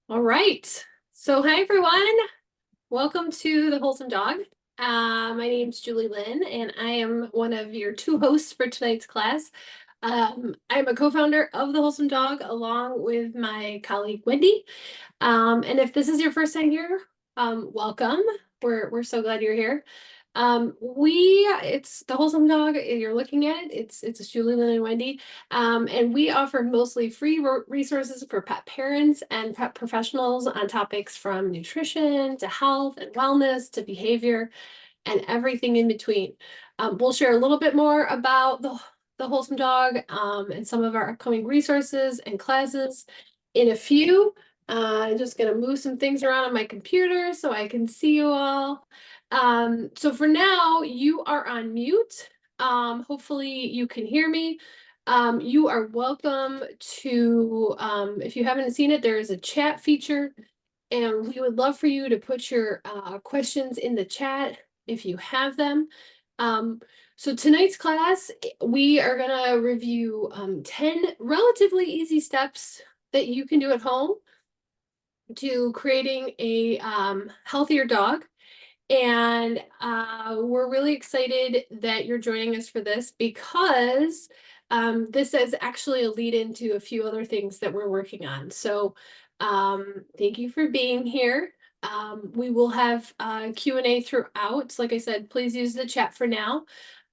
All right. So hi everyone. Welcome to the Wholesome Dog. My name's Julielyn and I am one of your two hosts for tonight's class. I'm a co-founder of the Wholesome Dog along with my colleague Wendy. And if this is your first time here, welcome. We're so glad you're here. It's the Wholesome Dog. You're looking at it. It's Julielyn and Wendy. And we offer mostly free resources for pet parents and pet professionals on topics from nutrition to health and wellness to behavior and everything in between. We'll share a little bit more about the Wholesome Dog and some of our upcoming resources and classes in a few. I'm just going to move some things around on my computer so I can see you all. So for now, you are on mute. Hopefully you can hear me. You are welcome to, if you haven't seen it, there is a chat feature, and we would love for you to put your questions in the chat if you have them. So tonight's class, we are going to review 10 relatively easy steps that you can do at home to creating a healthier dog. And we're really excited that you're joining us for this because this is actually a lead into a few other things that we're working on. So thank you for being here. We will have Q&A throughout. Like I said, please use the chat for now.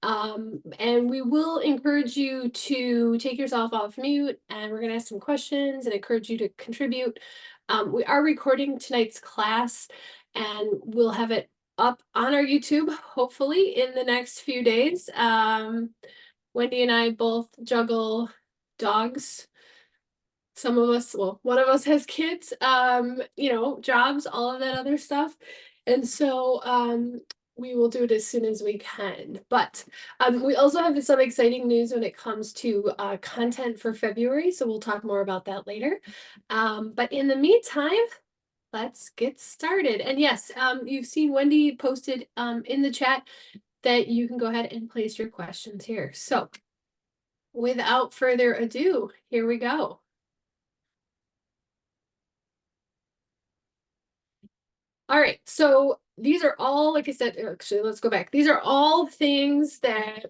And we will encourage you to take yourself off mute, and we're going to ask some questions and encourage you to contribute. We are recording tonight's class, and we'll have it up on our YouTube, hopefully in the next few days. Wendy and I both juggle dogs. Some of us, well, one of us has kids, jobs, all of that other stuff. And so we will do it as soon as we can. But we also have some exciting news when it comes to content for February. So we'll talk more about that later. But in the meantime, let's get started. And yes, you've seen Wendy posted in the chat that you can go ahead and place your questions here. So without further ado, here we go. All right, so these are all, like I said, actually, let's go back. These are all things that,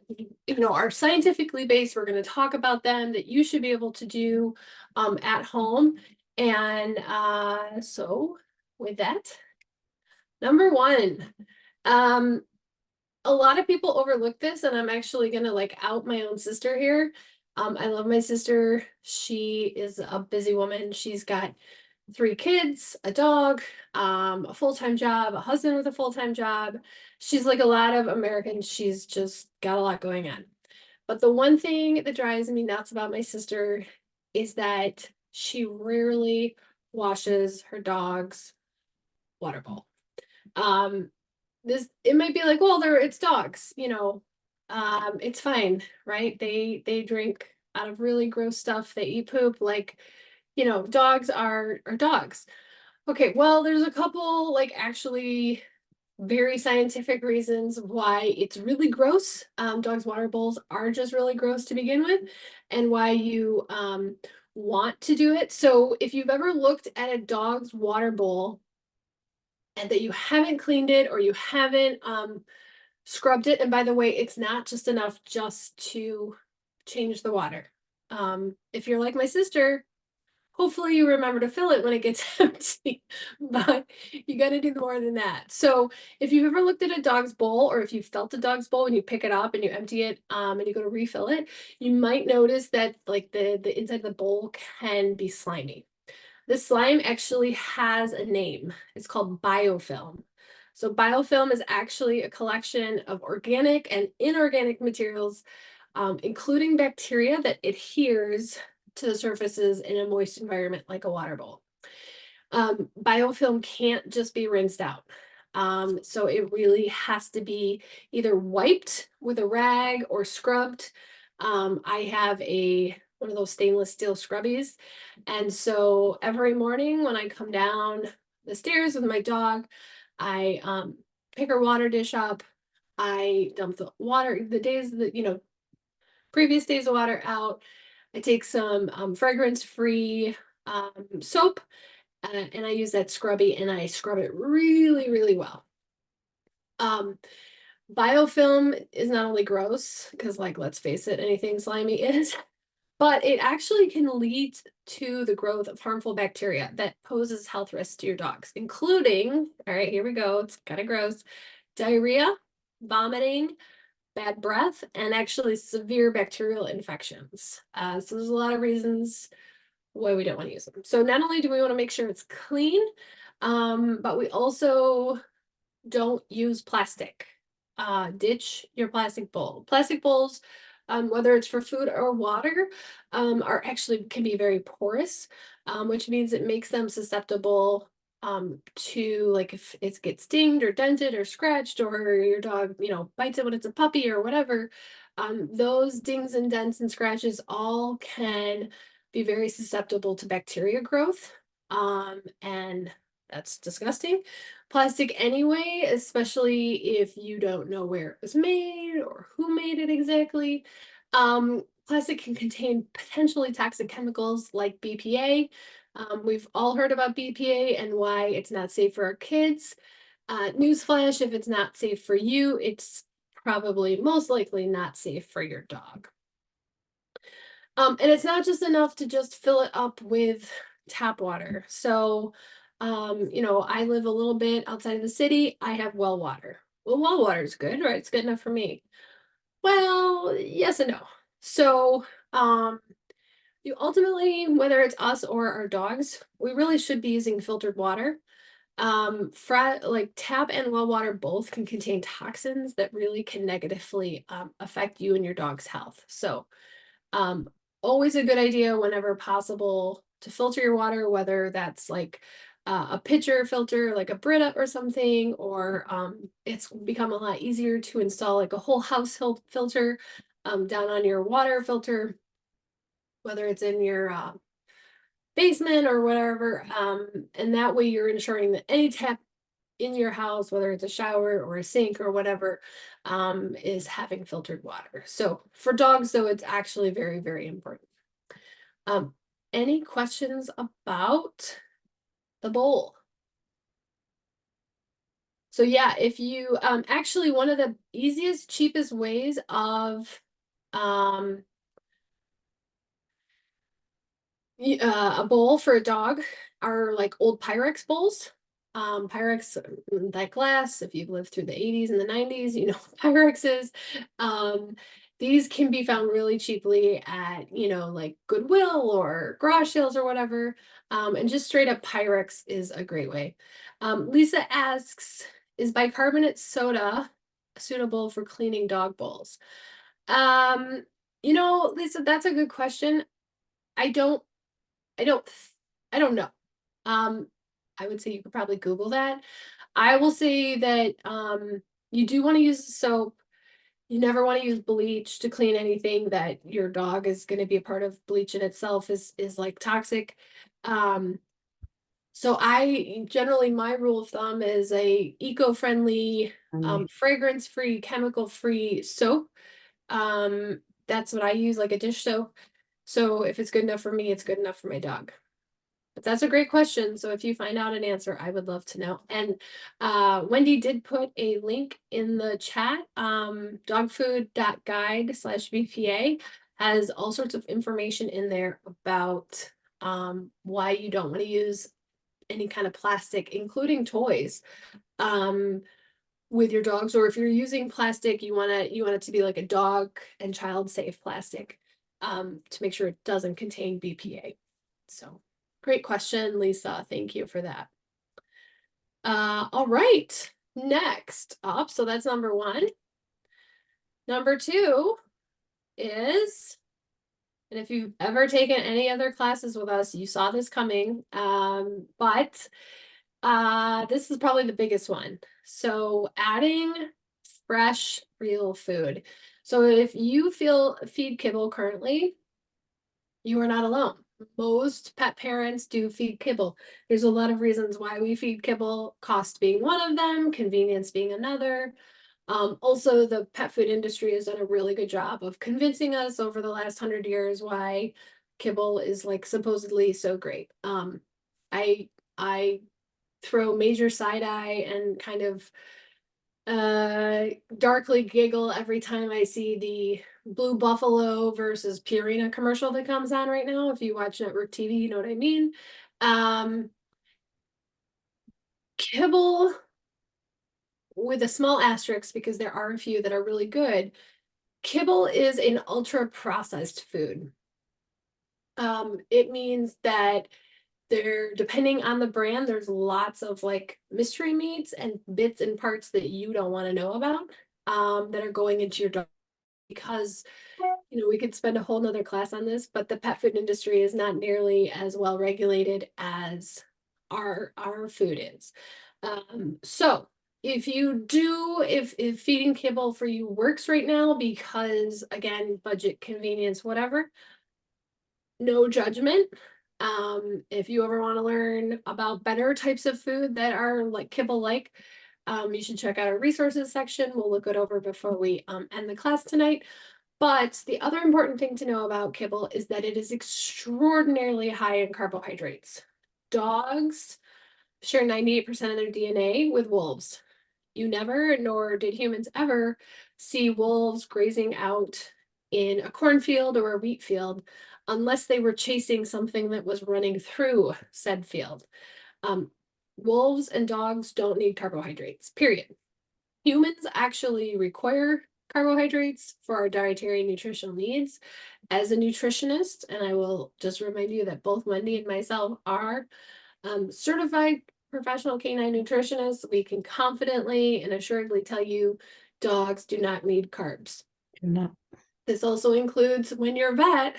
are scientifically based. We're going to talk about them that you should be able to do at home. And so with that, number one, a lot of people overlook this, and I'm actually going to out my own sister here. I love my sister. She is a busy woman. She's got 3 kids, a dog, a full-time job, a husband with a full-time job. She's like a lot of Americans. She's just got a lot going on. But the one thing that drives me nuts about my sister is that she rarely washes her dog's water bowl. It might be like, well, it's dogs, it's fine, right? They drink out of really gross stuff. They eat poop. Dogs are dogs. Okay, well, there's a couple actually very scientific reasons why it's really gross. Dogs' water bowls are just really gross to begin with, and why you want to do it. So if you've ever looked at a dog's water bowl and that you haven't cleaned it or you haven't scrubbed it, and by the way, it's not just enough just to change the water. If you're like my sister, hopefully you remember to fill it when it gets empty, but you got to do more than that. So if you've ever looked at a dog's bowl, or if you felt a dog's bowl and you pick it up and you empty it and you go to refill it, you might notice that the inside of the bowl can be slimy. This slime actually has a name. It's called biofilm. So biofilm is actually a collection of organic and inorganic materials, including bacteria that adheres to the surfaces in a moist environment like a water bowl. Biofilm can't just be rinsed out. So it really has to be either wiped with a rag or scrubbed. I have one of those stainless steel scrubbies. And so every morning when I come down the stairs with my dog, I pick her water dish up. I dump the water, previous days of water out. I take some fragrance-free soap, and I use that scrubby and I scrub it really, really well. Um, Biofilm is not only gross, because like, let's face it, anything slimy is, but it actually can lead to the growth of harmful bacteria that poses health risks to your dogs, including, all right, here we go, it's kind of gross, diarrhea, vomiting, bad breath, and actually severe bacterial infections. So there's a lot of reasons why we don't want to use them. So not only do we want to make sure it's clean, but we also don't use plastic. Ditch your plastic bowl. Plastic bowls, whether it's for food or water, are actually can be very porous, which means it makes them susceptible to, like, if it gets dinged or dented or scratched, or your dog, bites it when it's a puppy or whatever. Those dings and dents and scratches all can be very susceptible to bacteria growth. And that's disgusting. Plastic anyway, especially if you don't know where it was made or who made it exactly. Plastic can contain potentially toxic chemicals like BPA. We've all heard about BPA and why it's not safe for our kids. Newsflash, if it's not safe for you, it's probably most likely not safe for your dog. And it's not just enough to just fill it up with tap water. So, I live a little bit outside of the city. I have well water. Well, well water is good, right? It's good enough for me. Well, yes and no. So, you ultimately, whether it's us or our dogs, we really should be using filtered water. Like tap and well water both can contain toxins that really can negatively affect you and your dog's health. So, um, always a good idea whenever possible to filter your water, whether that's like a pitcher filter, like a Brita or something, or it's become a lot easier to install like a whole house filter down on your water filter, whether it's in your basement or whatever. And that way you're ensuring that any tap in your house, whether it's a shower or a sink or whatever, is having filtered water. So for dogs, though, it's actually very, very important. Um, any questions about the bowl? So yeah, if you actually, one of the easiest, cheapest ways of um a bowl for a dog are like old Pyrex bowls. Pyrex, that glass, if you've lived through the 80s and the 90s, you know Pyrex is. These can be found really cheaply at, like Goodwill or garage sales or whatever. And just straight up Pyrex is a great way. Lisa asks, is bicarbonate soda suitable for cleaning dog bowls? Lisa, that's a good question. I don't I don't I don't know. Um, I would say you could probably Google that. I will say that you do want to use soap. You never want to use bleach to clean anything that your dog is going to be a part of. Bleach in itself is like toxic. Um, so I generally, my rule of thumb is a eco-friendly, fragrance-free, chemical-free soap. That's what I use, like a dish soap. So if it's good enough for me, it's good enough for my dog. But that's a great question. So if you find out an answer, I would love to know. And Wendy did put a link in the chat. Dogfood.guide/BPA has all sorts of information in there about why you don't want to use any kind of plastic, including toys, with your dogs. Or if you're using plastic, you want it to be like a dog and child safe plastic, to make sure it doesn't contain BPA. So great question, Lisa. Thank you for that. All right. Next up, so that's number one. Number two is, and if you've ever taken any other classes with us, you saw this coming. But this is probably the biggest one. So adding fresh, real food. So if you feed kibble currently, you are not alone. Most pet parents do feed kibble. There's a lot of reasons why we feed kibble, cost being one of them, convenience being another. Also, the pet food industry has done a really good job of convincing us over the last 100 years why kibble is like supposedly so great. I I throw major side eye and kind of darkly giggle every time I see the Blue Buffalo versus Purina commercial that comes on right now. If you watch network TV, you know what I mean. Kibble, with a small asterisk, because there are a few that are really good. Kibble is an ultra processed food. It means that depending on the brand, there's lots of like mystery meats and bits and parts that you don't want to know about, that are going into your dog, because we could spend a whole nother class on this, but the pet food industry is not nearly as well regulated as our food is. So if feeding kibble for you works right now, because again, budget, convenience, whatever, no judgment. If you ever want to learn about better types of food that are like kibble like, you should check out our resources section. We'll look it over before we end the class tonight. But the other important thing to know about kibble is that it is extraordinarily high in carbohydrates. Dogs share 98% of their DNA with wolves. You never, nor did humans ever, see wolves grazing out in a cornfield or a wheat field unless they were chasing something that was running through said field. Um, Wolves and dogs don't need carbohydrates, period. Humans actually require carbohydrates for our dietary and nutritional needs. As a nutritionist, and I will just remind you that both Wendy and myself are certified professional canine nutritionists, we can confidently and assuredly tell you dogs do not need carbs. Do not. This also includes when your vet,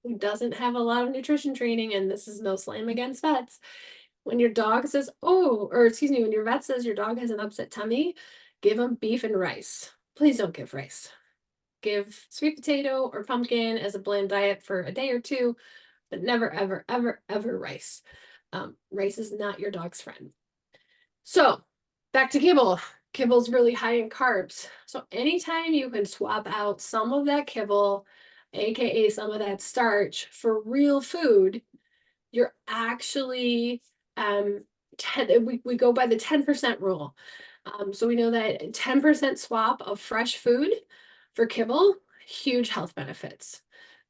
who doesn't have a lot of nutrition training, and this is no slam against vets, when your dog says, when your vet says your dog has an upset tummy, give them beef and rice. Please don't give rice. Give sweet potato or pumpkin as a bland diet for a day or two, but never, ever, ever, ever rice. Rice is not your dog's friend. So back to kibble. Kibble's really high in carbs. So anytime you can swap out some of that kibble, aka some of that starch, for real food, you're actually we go by the 10% rule. So we know that 10% swap of fresh food for kibble, huge health benefits.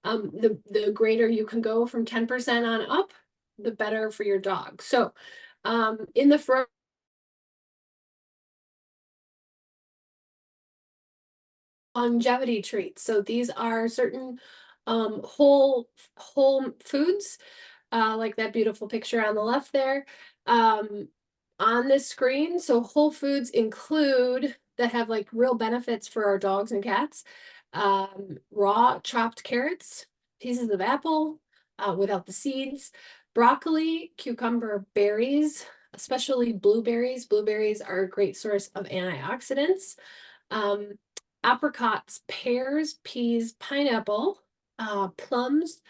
The greater you can go from 10% on up, the better for your dog. So in the front, longevity treats. So these are certain whole foods, like that beautiful picture on the left there, on this screen. So whole foods include that have like real benefits for our dogs and cats. Raw chopped carrots, pieces of apple without the seeds, broccoli, cucumber, berries, especially blueberries. Blueberries are a great source of antioxidants. Um, Apricots, pears, peas, pineapple, plums,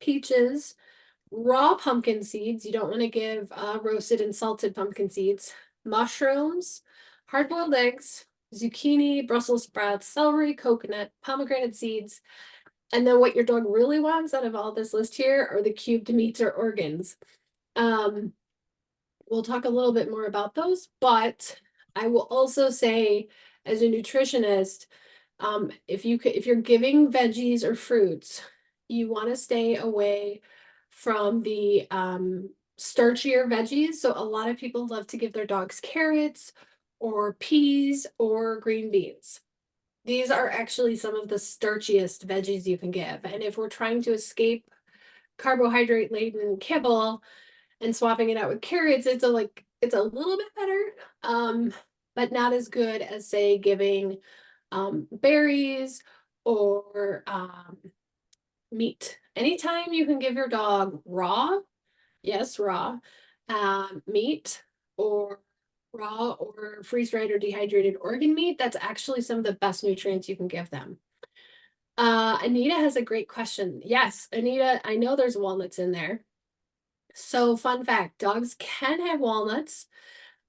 peaches, raw pumpkin seeds. You don't want to give roasted and salted pumpkin seeds, mushrooms, hard-boiled eggs, zucchini, Brussels sprouts, celery, coconut, pomegranate seeds. And then what your dog really wants out of all this list here are the cubed meats or organs. We'll talk a little bit more about those, but I will also say, as a nutritionist, if you're giving veggies or fruits, you want to stay away from the starchier veggies. So a lot of people love to give their dogs carrots or peas or green beans. These are actually some of the starchiest veggies you can give. And if we're trying to escape carbohydrate laden kibble and swapping it out with carrots, it's a little bit better, but not as good as, say, giving berries or meat. Anytime you can give your dog raw, yes, raw, meat, or raw or freeze-dried or dehydrated organ meat, that's actually some of the best nutrients you can give them. Anita has a great question. Yes, Anita, I know there's walnuts in there. So fun fact, dogs can have walnuts.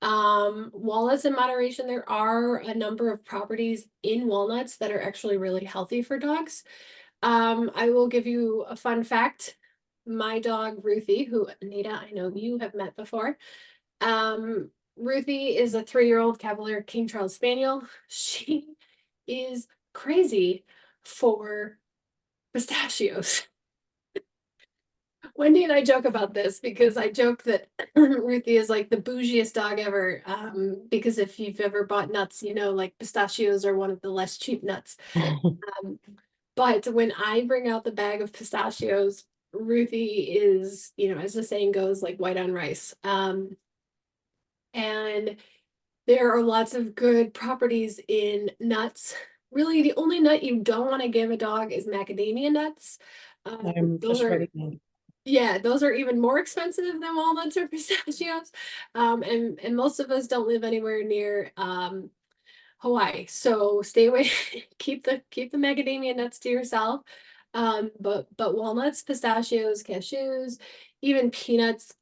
Walnuts in moderation, there are a number of properties in walnuts that are actually really healthy for dogs. I will give you a fun fact. my dog Ruthie, who Anita, I know you have met before. Ruthie is a 3-year-old Cavalier King Charles Spaniel. She is crazy for pistachios. Wendy and I joke about this because I joke that Ruthie is like the bougiest dog ever. Because if you've ever bought nuts, you know, like pistachios are one of the less cheap nuts. Um, but when I bring out the bag of pistachios, Ruthie is, you know, as the saying goes, like white on rice. And there are lots of good properties in nuts. Really, the only nut you don't want to give a dog is macadamia nuts. I'm Those just are, writing down. yeah, those are even more expensive than walnuts or pistachios. And most of us don't live anywhere near Hawaii. So stay away, keep the macadamia nuts to yourself. But walnuts, pistachios, cashews, even peanuts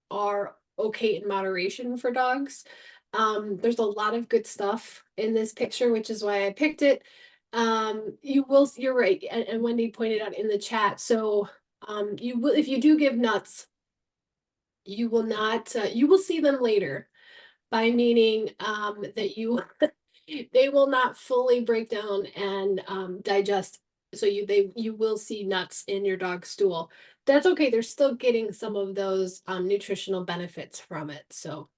are okay in moderation for dogs. There's a lot of good stuff in this picture, which is why I picked it. You're right, and Wendy pointed out in the chat. So you will, if you do give nuts, you will not you will see them later, by meaning that they will not fully break down and digest. So you will see nuts in your dog's stool. That's okay. They're still getting some of those nutritional benefits from it. So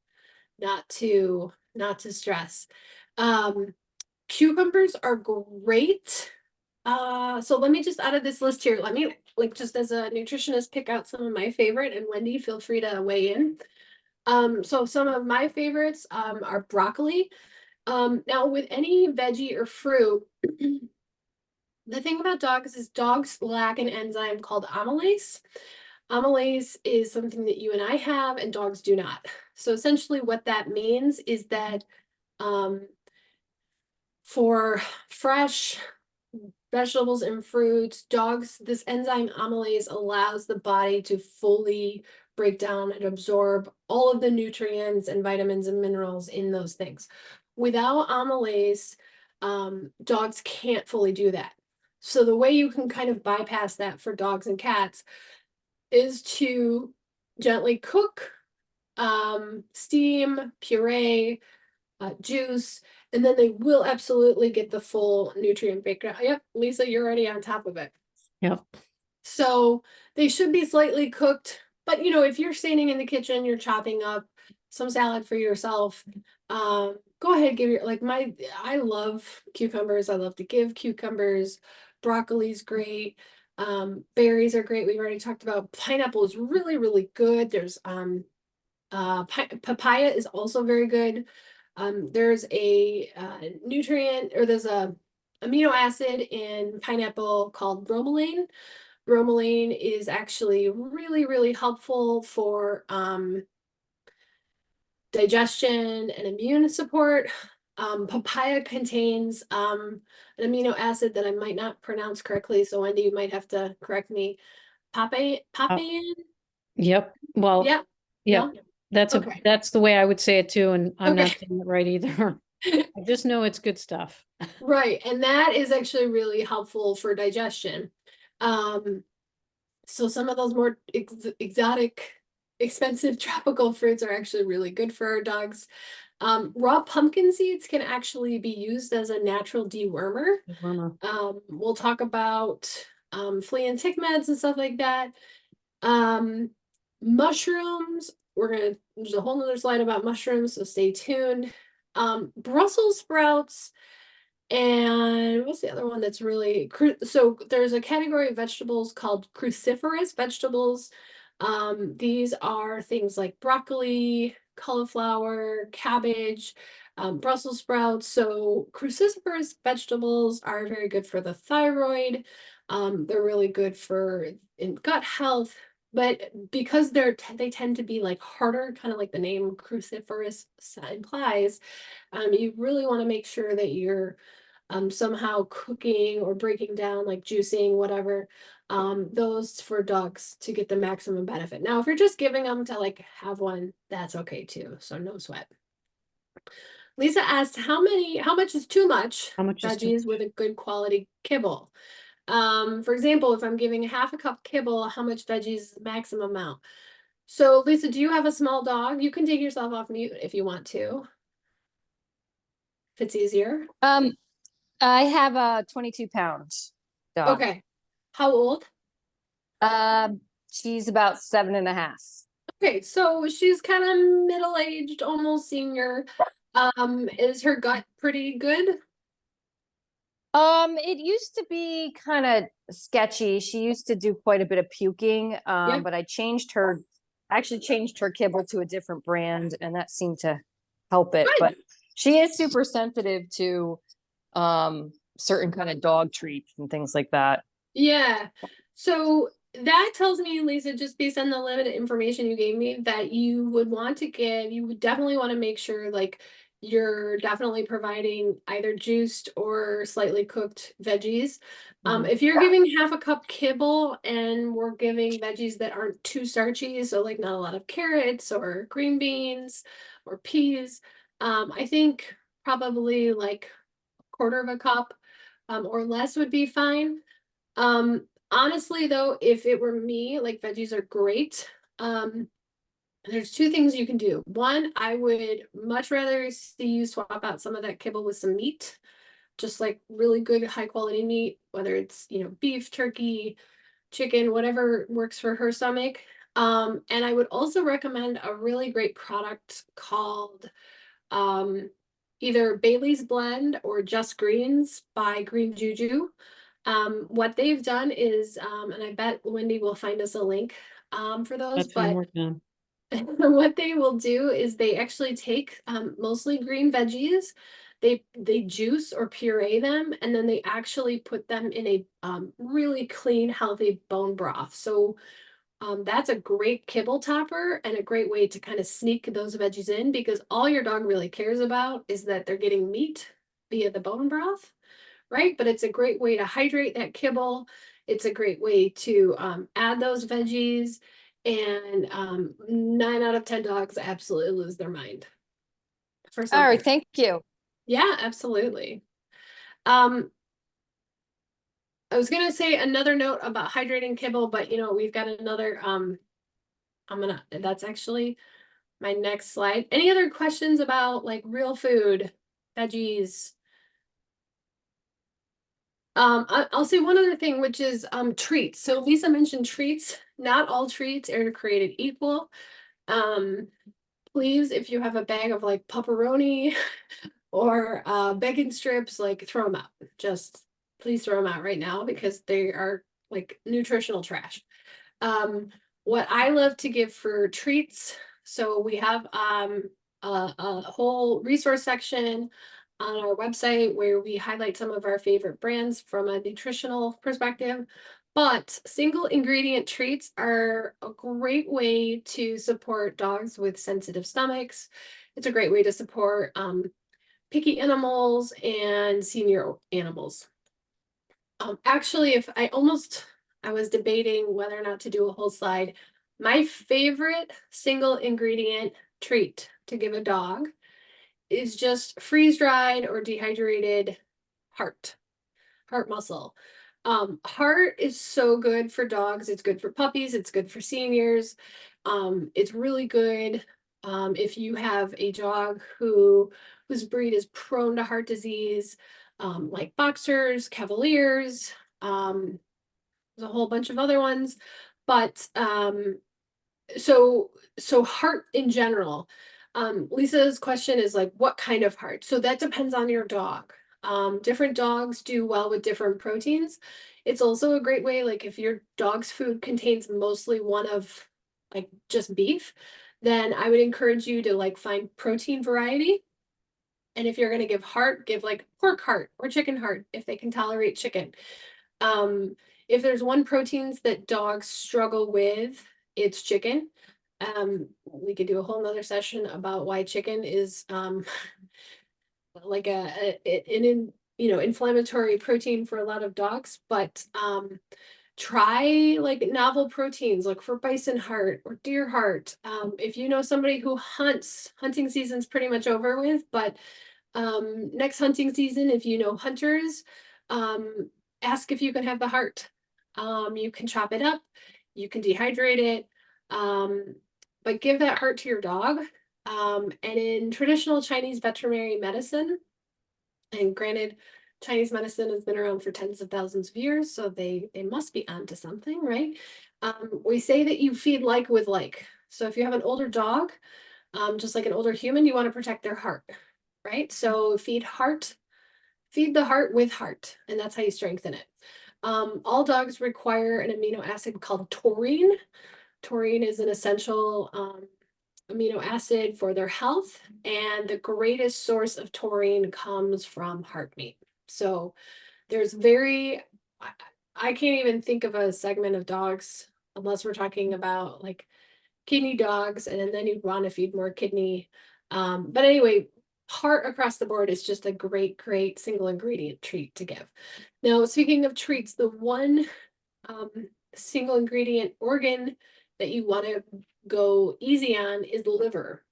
not to stress. Um, Cucumbers are great. So let me just out of this list here, let me like just as a nutritionist pick out some of my favorite, and Wendy, feel free to weigh in. So some of my favorites are broccoli. Now with any veggie or fruit, the thing about dogs is dogs lack an enzyme called amylase. Amylase is something that you and I have, and dogs do not. So essentially, what that means is that um, for fresh vegetables and fruits, dogs, this enzyme amylase allows the body to fully break down and absorb all of the nutrients and vitamins and minerals in those things. Without amylase, dogs can't fully do that. So the way you can kind of bypass that for dogs and cats is to gently cook, steam, puree, juice, and then they will absolutely get the full nutrient breakdown. Yep, Lisa, you're already on top of it. Yep. So they should be slightly cooked, but you know, if you're standing in the kitchen, you're chopping up some salad for yourself, go ahead, give your like I love cucumbers. I love to give cucumbers. Broccoli's great. Berries are great. We've already talked about pineapple is really, really good. There's papaya is also very good. There's a nutrient, or there's a amino acid in pineapple called bromelain. Bromelain is actually really, really helpful for digestion and immune support. Papaya contains an amino acid that I might not pronounce correctly, so Wendy, you might have to correct me. Uh, Papain? yep. Well, Yeah. yep. No? Okay. That's the way I would say it too, and I'm Okay. not saying it right either. I just know it's good stuff. Right, and that is actually really helpful for digestion. Um, so some of those more exotic, expensive tropical fruits are actually really good for our dogs. Raw pumpkin seeds can actually be used as a natural dewormer. Warmer. We'll talk about flea and tick meds and stuff like that. Um, Mushrooms, there's a whole nother slide about mushrooms, so stay tuned. Brussels sprouts, and what's the other one that's really so there's a category of vegetables called cruciferous vegetables. These are things like broccoli, cauliflower, cabbage, Brussels sprouts. So cruciferous vegetables are very good for the thyroid. They're really good for in gut health, but because they tend to be like harder, kind of like the name cruciferous implies, you really want to make sure that you're somehow cooking or breaking down, like juicing, whatever, those for dogs to get the maximum benefit. Now, if you're just giving them to like have one, that's okay too. So no sweat. Lisa asked how much is too much How much is too veggies with a good quality kibble? For example, if I'm giving a half a cup kibble, how much veggies is the maximum amount? So Lisa, do you have a small dog? You can take yourself off mute if you want to, if it's easier. I have a 22-pound dog. Okay. How old? She's about 7.5. Okay, so she's kind of middle-aged, almost senior. Is her gut pretty good? It used to be kind of sketchy. She used to do quite a bit of puking. Yeah. But I actually changed her kibble to a different brand, and that seemed to help it. Good. But she is super sensitive to certain kind of dog treats and things like that. Yeah. So that tells me, Lisa, just based on the limited information you gave me, that you would definitely want to make sure like you're definitely providing either juiced or slightly cooked veggies. If you're giving half a cup kibble and we're giving veggies that aren't too starchy, so like not a lot of carrots or green beans or peas, I think probably like a quarter of a cup or less would be fine. Honestly though, if it were me, like veggies are great. There's two things you can do. One, I would much rather see you swap out some of that kibble with some meat, just like really good high quality meat, whether it's, beef, turkey, chicken, whatever works for her stomach. And I would also recommend a really great product called either Bailey's Blend or Just Greens by Green Juju. What they've done is, and I bet Wendy will find us a link for those, That's what I'm but working on. what they will do is they actually take mostly green veggies, they juice or puree them, and then they actually put them in a really clean, healthy bone broth. So that's a great kibble topper and a great way to kind of sneak those veggies in because all your dog really cares about is that they're getting meat via the bone broth, right? But it's a great way to hydrate that kibble. It's a great way to add those veggies. And 9 out of 10 dogs absolutely lose their mind for All something. right, thank you. Yeah, absolutely. I was gonna say another note about hydrating kibble, but we've got another that's actually my next slide. Any other questions about like real food, veggies? I'll say one other thing, which is treats. So Lisa mentioned treats. Not all treats are created equal. Please, if you have a bag of like pepperoni or bacon strips, like throw them out. Just please throw them out right now because they are like nutritional trash. What I love to give for treats, so we have a whole resource section on our website where we highlight some of our favorite brands from a nutritional perspective. But single ingredient treats are a great way to support dogs with sensitive stomachs. It's a great way to support picky animals and senior animals. Actually, if I was debating whether or not to do a whole slide. My favorite single ingredient treat to give a dog is just freeze dried or dehydrated heart muscle. Heart is so good for dogs. It's good for puppies. It's good for seniors. It's really good if you have a dog whose breed is prone to heart disease, like boxers, cavaliers. There's a whole bunch of other ones, but so heart in general. Lisa's question is like, what kind of heart? So that depends on your dog. Different dogs do well with different proteins. It's also a great way, like if your dog's food contains mostly one of like just beef, then I would encourage you to like find protein variety. And if you're going to give heart, give like pork heart or chicken heart if they can tolerate chicken. If there's one proteins that dogs struggle with, it's chicken. We could do a whole nother session about why chicken is like an inflammatory protein for a lot of dogs, but try like novel proteins, look for bison heart or deer heart. If you know somebody who hunts, hunting season's pretty much over with, but next hunting season, if you know hunters, ask if you can have the heart. You can chop it up, you can dehydrate it, but give that heart to your dog. And in traditional Chinese veterinary medicine, and granted, Chinese medicine has been around for tens of thousands of years, so they must be onto something, right? We say that you feed like with like. So if you have an older dog, just like an older human, you want to protect their heart, right? So feed the heart with heart, and that's how you strengthen it. All dogs require an amino acid called taurine. Taurine is an essential amino acid for their health, and the greatest source of taurine comes from heart meat. So there's I can't even think of a segment of dogs unless we're talking about like kidney dogs, and then you'd want to feed more kidney. But anyway, heart across the board is just a great single ingredient treat to give. Now, speaking of treats, the one single ingredient organ that you want to go easy on is liver.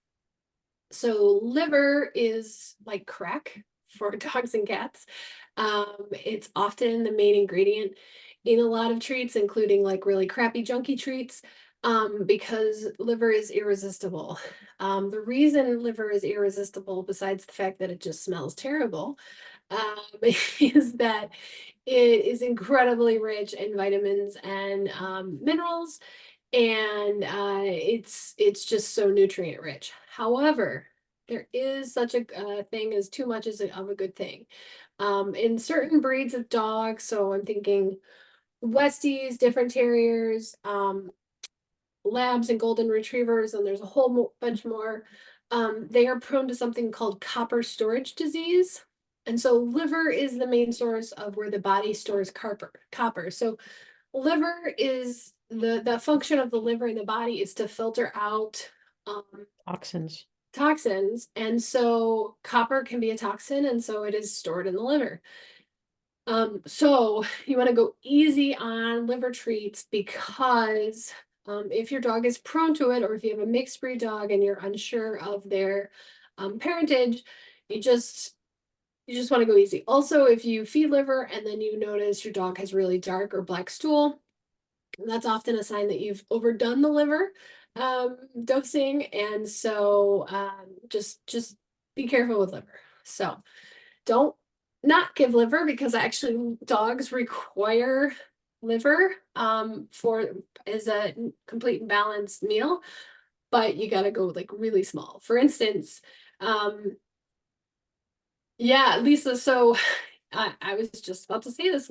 So liver is like crack for dogs and cats. It's often the main ingredient in a lot of treats, including like really crappy junky treats, because liver is irresistible. The reason liver is irresistible, besides the fact that it just smells terrible, is that it is incredibly rich in vitamins and minerals, and it's just so nutrient rich. However, there is such a thing as too much of a good thing. In certain breeds of dogs, so I'm thinking Westies, different terriers, labs and golden retrievers, and there's a whole bunch more. They are prone to something called copper storage disease. And so liver is the main source of where the body stores copper. So liver is the function of the liver in the body is to filter out Toxins. toxins. And so copper can be a toxin, and so it is stored in the liver. So you want to go easy on liver treats because if your dog is prone to it, or if you have a mixed breed dog and you're unsure of their parentage, you just want to go easy. Also, if you feed liver and then you notice your dog has really dark or black stool, that's often a sign that you've overdone the liver dosing. And so just be careful with liver. So don't not give liver, because actually dogs require liver for as a complete and balanced meal, but you got to go like really small. For instance, yeah, Lisa, so I was just about to say this.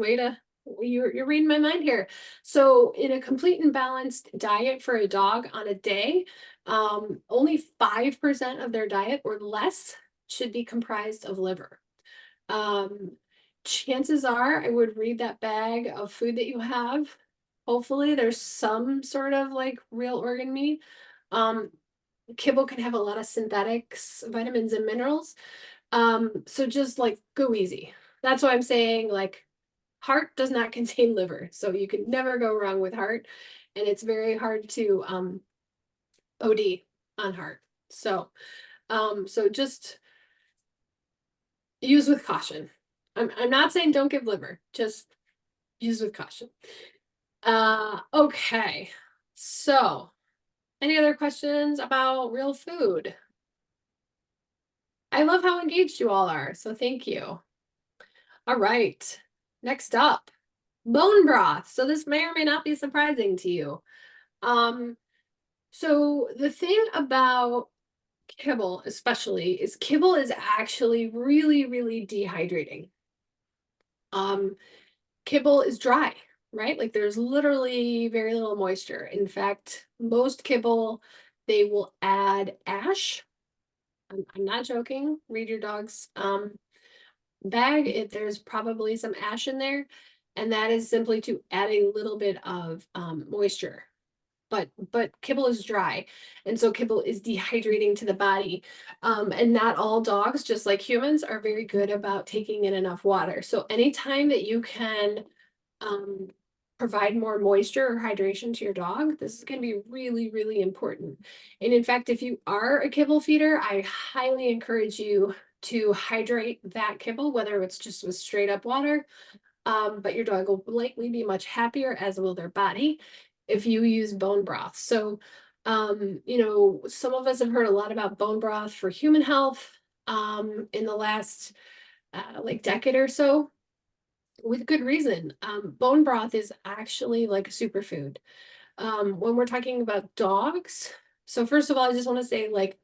You're reading my mind here. So in a complete and balanced diet for a dog on a day, only 5% of their diet or less should be comprised of liver. Chances are I would read that bag of food that you have. Hopefully there's some sort of like real organ meat. Kibble can have a lot of synthetics, vitamins and minerals. So just like go easy. That's why I'm saying like heart does not contain liver. So you can never go wrong with heart. And it's very hard to OD on heart. So just use with caution. I'm not saying don't give liver, just use with caution. Okay. So any other questions about real food? I love how engaged you all are, so thank you. All right. Next up, bone broth. So this may or may not be surprising to you. So the thing about kibble especially is kibble is actually really dehydrating. Kibble is dry, right? Like there's literally very little moisture. In fact, most kibble, they will add ash. I'm not joking. Read your dog's bag. There's probably some ash in there, and that is simply to add a little bit of moisture. But kibble is dry, and so kibble is dehydrating to the body. And not all dogs, just like humans, are very good about taking in enough water. So anytime that you can provide more moisture or hydration to your dog, this is going to be really important. And in fact, if you are a kibble feeder, I highly encourage you to hydrate that kibble, whether it's just with straight up water but your dog will likely be much happier, as will their body, if you use bone broth. So, you know, some of us have heard a lot about bone broth for human health in the last like decade or so, with good reason. Bone broth is actually like a superfood. When we're talking about dogs, so first of all, I just want to say, like,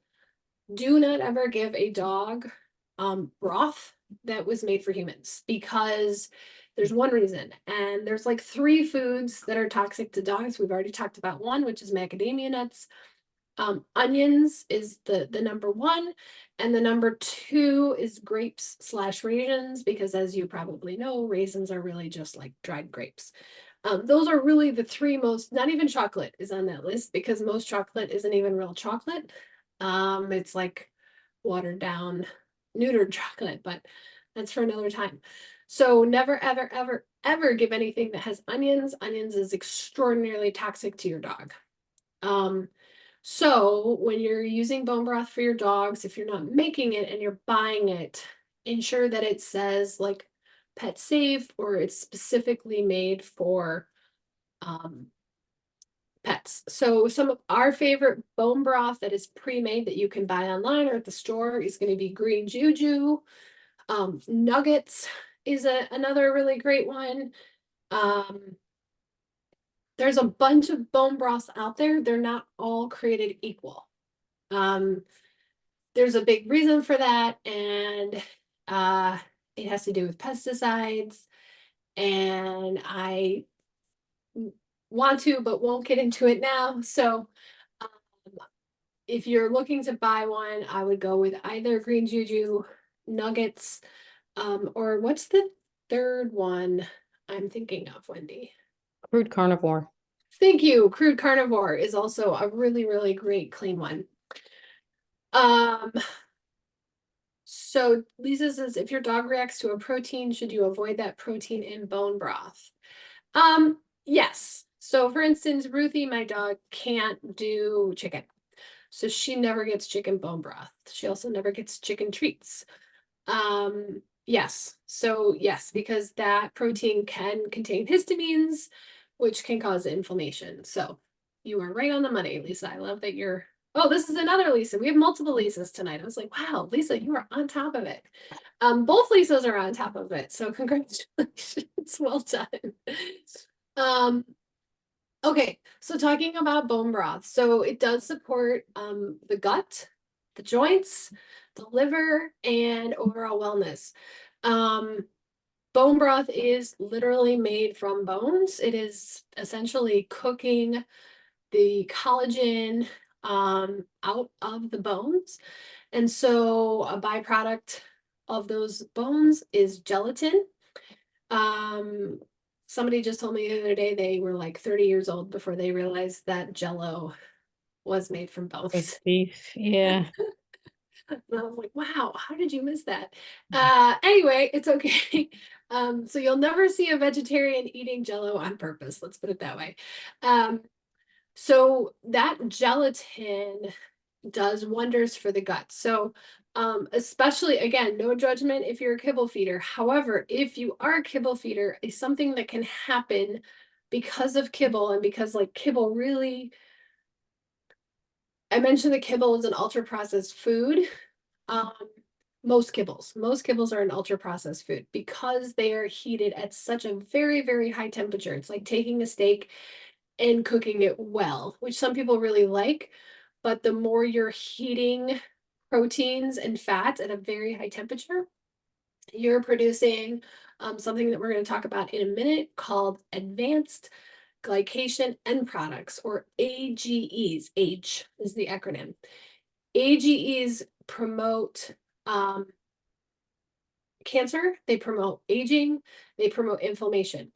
do not ever give a dog broth that was made for humans, because there's one reason, and there's like 3 foods that are toxic to dogs. We've already talked about one, which is macadamia nuts. Onions is the number 1, and the number 2 is grapes slash raisins, because as you probably know, raisins are really just like dried grapes. Those are really the 3 most, not even chocolate is on that list, because most chocolate isn't even real chocolate. It's like watered down, neutered chocolate, but that's for another time. So never, ever, ever, ever give anything that has onions. Onions is extraordinarily toxic to your dog. So when you're using bone broth for your dogs, if you're not making it and you're buying it, ensure that it says like pet safe, or it's specifically made for pets. So some of our favorite bone broth that is pre-made that you can buy online or at the store is going to be green juju. Nuggets is another really great one. There's a bunch of bone broths out there. They're not all created equal. There's a big reason for that, and it has to do with pesticides. And I want to, but won't get into it now. So um, if you're looking to buy one, I would go with either green juju, nuggets, or what's the third one I'm thinking of, Wendy? Crude carnivore. Thank you. Crude carnivore is also a really, really great clean one. So Lisa says, if your dog reacts to a protein, should you avoid that protein in bone broth? Yes. So for instance, Ruthie, my dog, can't do chicken. So she never gets chicken bone broth. She also never gets chicken treats. Yes. So yes, because that protein can contain histamines, which can cause inflammation. So you are right on the money, Lisa. I love that you're, oh, this is another Lisa. We have multiple Lisas tonight. I was like, wow, Lisa, you are on top of it. Both Lisas are on top of it. So congratulations. Well done. Okay, so talking about bone broth, so it does support the gut, the joints, the liver, and overall wellness. Bone broth is literally made from bones. It is essentially cooking the collagen out of the bones. And so a byproduct of those bones is gelatin. Somebody just told me the other day they were like 30 years old before they realized that Jello was made from bones. Roast beef. Yeah. And I was like, wow, how did you miss that? Anyway, it's okay. So you'll never see a vegetarian eating Jello on purpose. Let's put it that way. So that gelatin does wonders for the gut. So especially, again, no judgment if you're a kibble feeder. However, if you are a kibble feeder, is something that can happen because of kibble, and because like kibble really, I mentioned that kibble is an ultra processed food. Most kibbles are an ultra processed food because they are heated at such a very, very high temperature. It's like taking a steak and cooking it well, which some people really like. But the more you're heating proteins and fats at a very high temperature, you're producing something that we're going to talk about in a minute called advanced glycation end products, or AGEs. H is the acronym. AGEs promote cancer, they promote aging, they promote inflammation.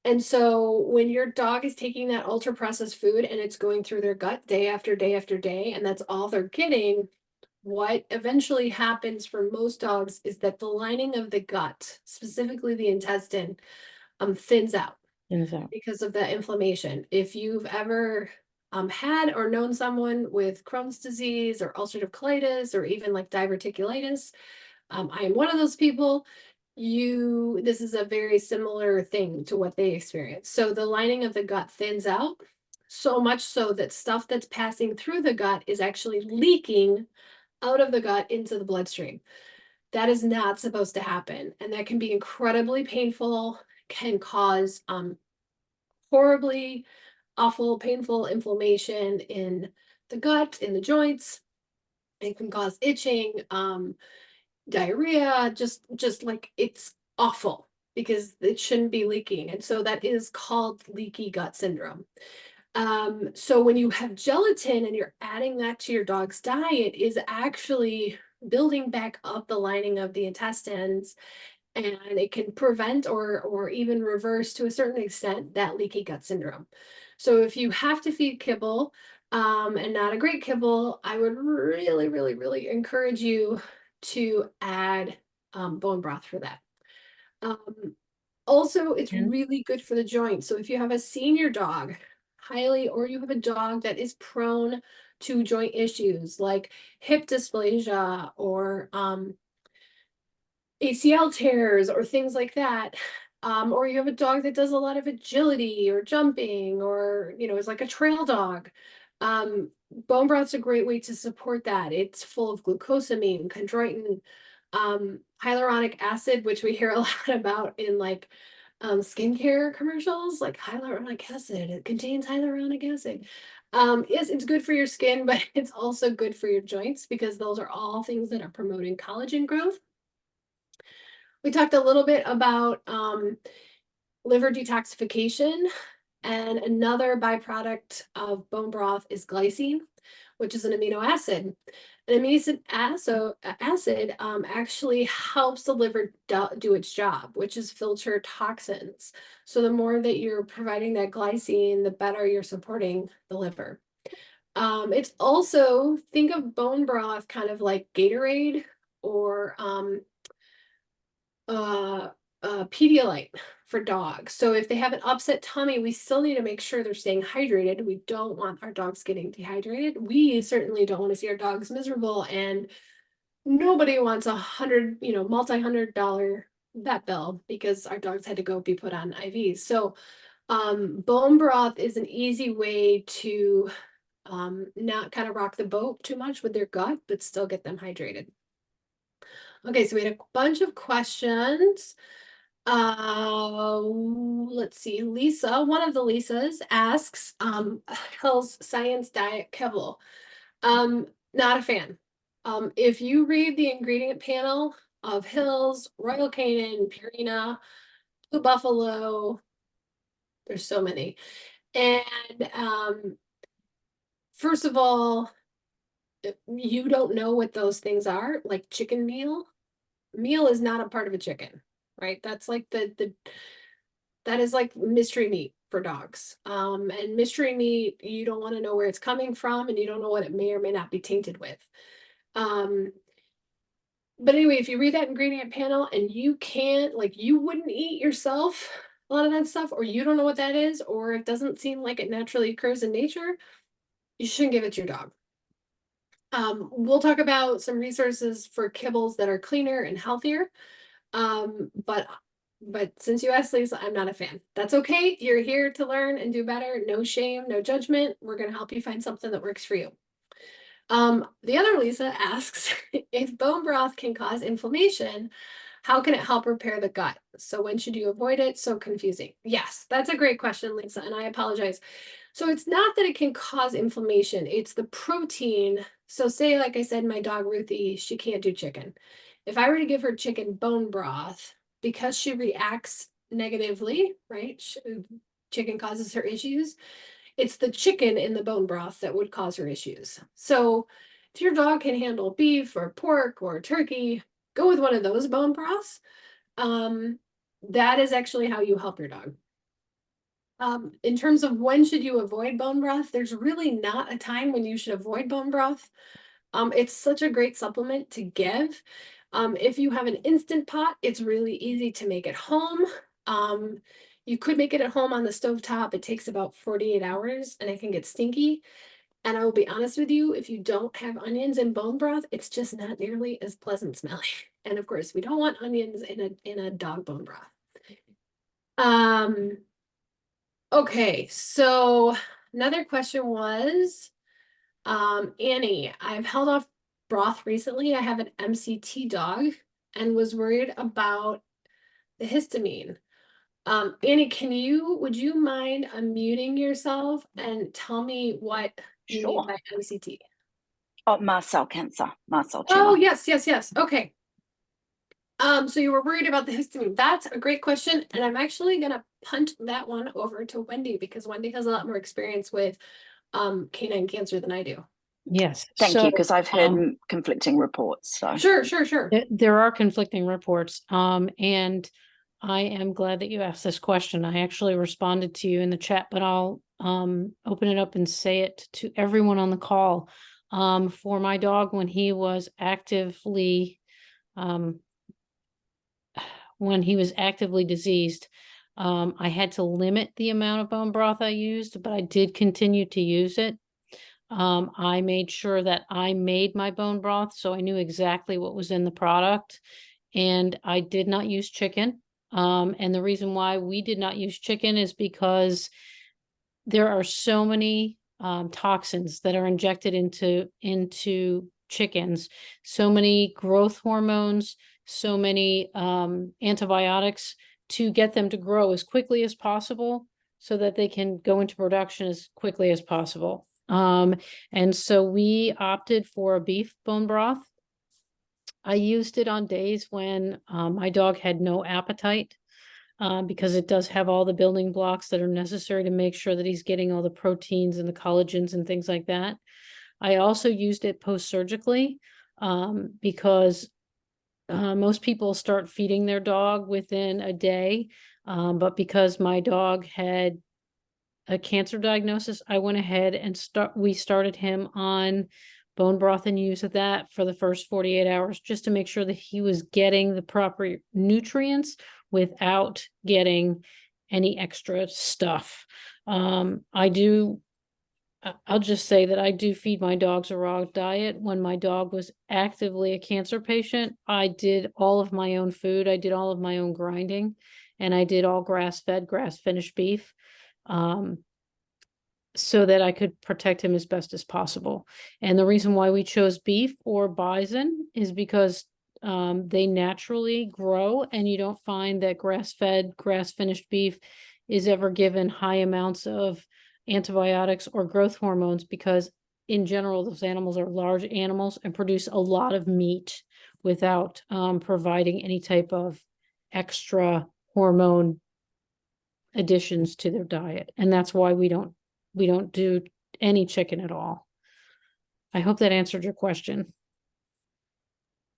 And so when your dog is taking that ultra processed food and it's going through their gut day after day after day, and that's all they're getting, what eventually happens for most dogs is that the lining of the gut, specifically the intestine, thins out because of that inflammation. If you've ever had or known someone with Crohn's disease or ulcerative colitis or even like diverticulitis, I am one of those people. this is a very similar thing to what they experience. So the lining of the gut thins out so much so that stuff that's passing through the gut is actually leaking out of the gut into the bloodstream. That is not supposed to happen, and that can be incredibly painful, can cause horribly awful, painful inflammation in the gut, in the joints. It can cause itching, diarrhea, just like it's awful because it shouldn't be leaking. And so that is called leaky gut syndrome. So when you have gelatin and you're adding that to your dog's diet, is actually building back up the lining of the intestines, and it can prevent or even reverse to a certain extent that leaky gut syndrome. So if you have to feed kibble, and not a great kibble, I would really, really, really encourage you to add bone broth for that. Also, it's Yeah. really good for the joints. So if you have a senior dog, or you have a dog that is prone to joint issues like hip dysplasia or ACL tears or things like that, or you have a dog that does a lot of agility or jumping, or is like a trail dog. Bone broth's a great way to support that. It's full of glucosamine, chondroitin, hyaluronic acid, which we hear a lot about in like skincare commercials, like hyaluronic acid. It contains hyaluronic acid. Yes, it's good for your skin, but it's also good for your joints because those are all things that are promoting collagen growth. We talked a little bit about liver detoxification, and another byproduct of bone broth is glycine, which is an amino acid. An acid actually helps the liver do its job, which is filter toxins. So the more that you're providing that glycine, the better you're supporting the liver. It's also, think of bone broth kind of like Gatorade or Pedialyte for dogs. So if they have an upset tummy, we still need to make sure they're staying hydrated. We don't want our dogs getting dehydrated. We certainly don't want to see our dogs miserable, and nobody wants multi-$100 vet bill because our dogs had to go be put on IVs. So bone broth is an easy way to not kind of rock the boat too much with their gut, but still get them hydrated. Okay, so we had a bunch of questions. Let's see. Lisa, one of the Lisas asks, Hill's Science Diet Kibble. Not a fan. If you read the ingredient panel of Hill's, Royal Canin, Purina, Blue Buffalo, there's so many. And first of all, you don't know what those things are, like chicken meal. Meal is not a part of a chicken, right? That's like that is like mystery meat for dogs. And mystery meat, you don't want to know where it's coming from, and you don't know what it may or may not be tainted with. But anyway, if you read that ingredient panel and you can't, like, you wouldn't eat yourself a lot of that stuff, or you don't know what that is, or it doesn't seem like it naturally occurs in nature, you shouldn't give it to your dog. We'll talk about some resources for kibbles that are cleaner and healthier. But since you asked, Lisa, I'm not a fan. That's okay. You're here to learn and do better. No shame, no judgment. We're going to help you find something that works for you. The other Lisa asks, if bone broth can cause inflammation, how can it help repair the gut? So when should you avoid it? So confusing. Yes, that's a great question, Lisa, and I apologize. So it's not that it can cause inflammation, it's the protein. So say, like I said, my dog Ruthie, she can't do chicken. If I were to give her chicken bone broth, because she reacts negatively, right? Chicken causes her issues. It's the chicken in the bone broth that would cause her issues. So if your dog can handle beef or pork or turkey, go with one of those bone broths. That is actually how you help your dog. In terms of when should you avoid bone broth, there's really not a time when you should avoid bone broth. It's such a great supplement to give. If you have an instant pot, it's really easy to make at home. You could make it at home on the stovetop. It takes about 48 hours and it can get stinky. And I will be honest with you, if you don't have onions in bone broth, it's just not nearly as pleasant smelling. And of course, we don't want onions in a dog bone broth. Okay, so another question was, Annie, I've held off broth recently. I have an MCT dog and was worried about the histamine. Annie, would you mind unmuting yourself and tell me what you mean Sure. by MCT? Oh, mast cell cancer, mast cell Oh, tumor. yes. Okay. So you were worried about the histamine. That's a great question, and I'm actually gonna punt that one over to Wendy because Wendy has a lot more experience with canine cancer than I do. Yes. Thank you, because I've heard um, conflicting reports. So Sure. There are conflicting reports, and I am glad that you asked this question. I actually responded to you in the chat, but I'll open it up and say it to everyone on the call. For my dog, when he was actively diseased, I had to limit the amount of bone broth I used, but I did continue to use it. I made sure that I made my bone broth, so I knew exactly what was in the product, and I did not use chicken. And the reason why we did not use chicken is because there are so many toxins that are injected into chickens, so many growth hormones, so many antibiotics to get them to grow as quickly as possible so that they can go into production as quickly as possible. And so we opted for a beef bone broth. I used it on days when my dog had no appetite, because it does have all the building blocks that are necessary to make sure that he's getting all the proteins and the collagens and things like that. I also used it post-surgically, because most people start feeding their dog within a day. But because my dog had a cancer diagnosis, I went ahead and we started him on bone broth and use of that for the first 48 hours, just to make sure that he was getting the proper nutrients without getting any extra stuff. I'll just say that I do feed my dogs a raw diet. When my dog was actively a cancer patient, I did all of my own food. I did all of my own grinding, and I did all grass-fed, grass-finished beef, so that I could protect him as best as possible. And the reason why we chose beef or bison is because they naturally grow, and you don't find that grass-fed, grass-finished beef is ever given high amounts of antibiotics or growth hormones, because in general, those animals are large animals and produce a lot of meat without providing any type of extra hormone additions to their diet. And that's why we don't do any chicken at all. I hope that answered your question.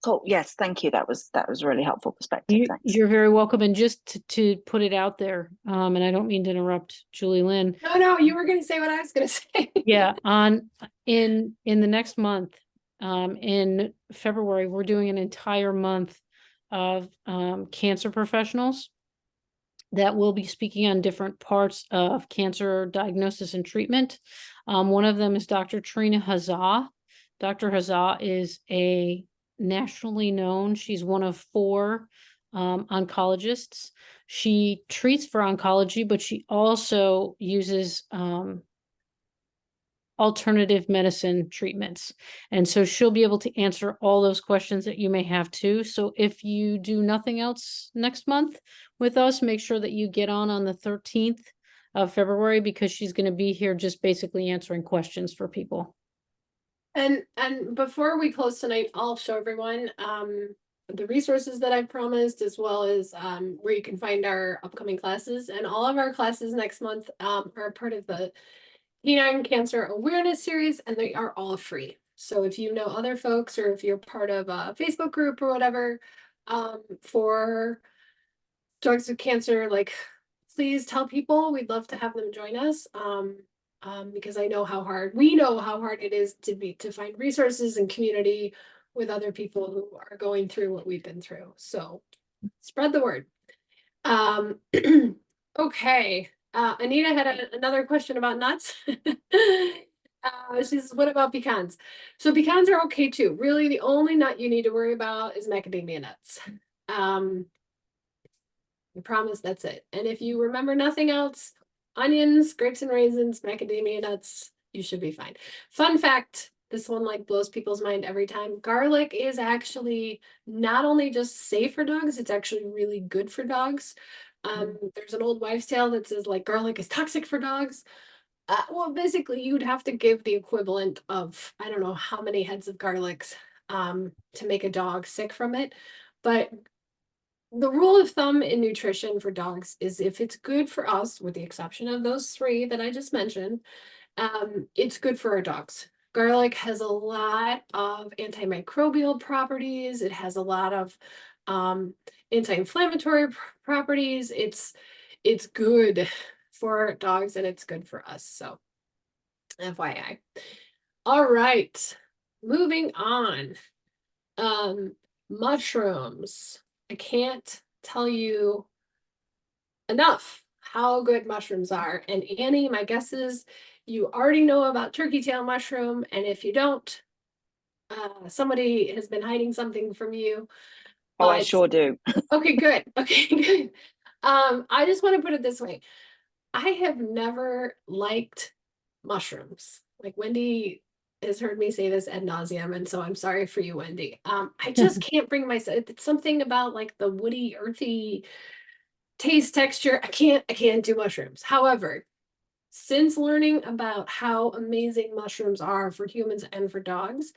cool. Yes, thank you. That was a really helpful perspective. Thanks. You're very welcome. And just to put it out there, and I don't mean to interrupt Julielyn. No, you were going to say what I was going to say. Yeah, in the next month, in February, we're doing an entire month of cancer professionals that will be speaking on different parts of cancer diagnosis and treatment. One of them is Dr. Trina Hazza. Dr. Hazza is a nationally known, she's one of 4 oncologists. She treats for oncology, but she also uses alternative medicine treatments. And so she'll be able to answer all those questions that you may have too. So if you do nothing else next month with us, make sure that you get on the 13th of February, because she's going to be here just basically answering questions for people. And before we close tonight, I'll show everyone the resources that I've promised, as well as where you can find our upcoming classes. And all of our classes next month are part of the Canine Cancer Awareness Series, and they are all free. So if you know other folks, or if you're part of a Facebook group or whatever, for dogs with cancer, like, please tell people. We'd love to have them join us. Because we know how hard it is to find resources and community with other people who are going through what we've been through. So spread the word. Okay. Anita had another question about nuts. She says, what about pecans? So pecans are okay too. Really, the only nut you need to worry about is macadamia nuts. I promise that's it. And if you remember nothing else, onions, grapes and raisins, macadamia nuts, you should be fine. Fun fact, this one like blows people's mind every time. Garlic is actually not only just safe for dogs, it's actually really good for dogs. There's an old wives' tale that says like garlic is toxic for dogs. Well, basically, you'd have to give the equivalent of I don't know how many heads of garlics to make a dog sick from it. But the rule of thumb in nutrition for dogs is if it's good for us, with the exception of those three that I just mentioned, it's good for our dogs. Garlic has a lot of antimicrobial properties. It has a lot of anti-inflammatory properties. It's good for dogs and it's good for us. So, FYI. All right, moving on. Mushrooms. I can't tell you enough how good mushrooms are. And Annie, my guess is you already know about turkey tail mushroom. And if you don't, somebody has been hiding something from you. Oh, I But sure do. okay, good. Okay, good. I just want to put it this way. I have never liked mushrooms. Like Wendy has heard me say this ad nauseum, and so I'm sorry for you, Wendy. I just can't bring myself. It's something about like the woody, earthy taste, texture. I can't do mushrooms. However, since learning about how amazing mushrooms are for humans and for dogs,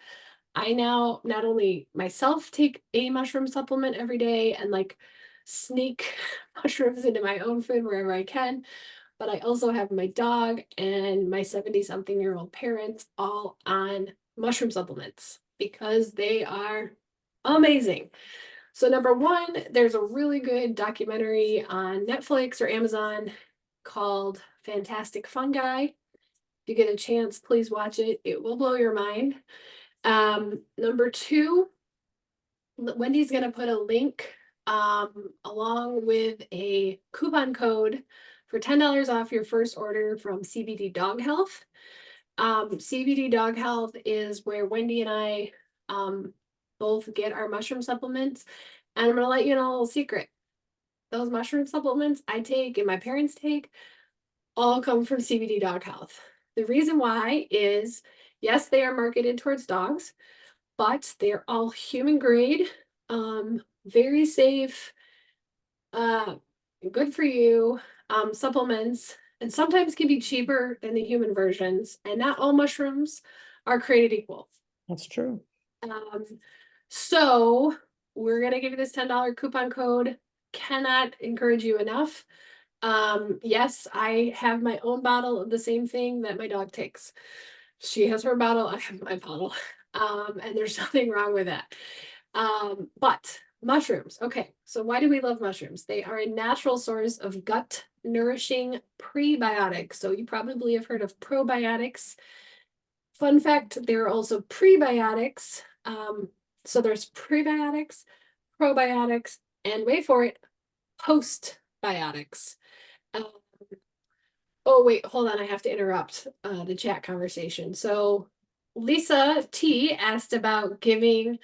I now not only myself take a mushroom supplement every day and like sneak mushrooms into my own food wherever I can, but I also have my dog and my 70-something-year-old parents all on mushroom supplements because they are amazing. So number one, there's a really good documentary on Netflix or Amazon called Fantastic Fungi. If you get a chance, please watch it. It will blow your mind. Number two, Wendy's going to put a link along with a coupon code for $10 off your first order from CBD Dog Health. CBD Dog Health is where Wendy and I both get our mushroom supplements. And I'm going to let you know a little secret. Those mushroom supplements I take and my parents take all come from CBD Dog Health. The reason why is, yes, they are marketed towards dogs, but they're all human grade, very safe, good for you, supplements, and sometimes can be cheaper than the human versions. And not all mushrooms are created equal. That's true. So we're gonna give you this $10 coupon code. Cannot encourage you enough. Yes, I have my own bottle of the same thing that my dog takes. She has her bottle, I have my bottle. And there's nothing wrong with that. But mushrooms. Okay, so why do we love mushrooms? They are a natural source of gut nourishing prebiotics. So you probably have heard of probiotics. Fun fact, there are also prebiotics. So there's prebiotics, probiotics, and wait for it, postbiotics. Oh, wait, hold on. I have to interrupt the chat conversation. So Lisa T asked about giving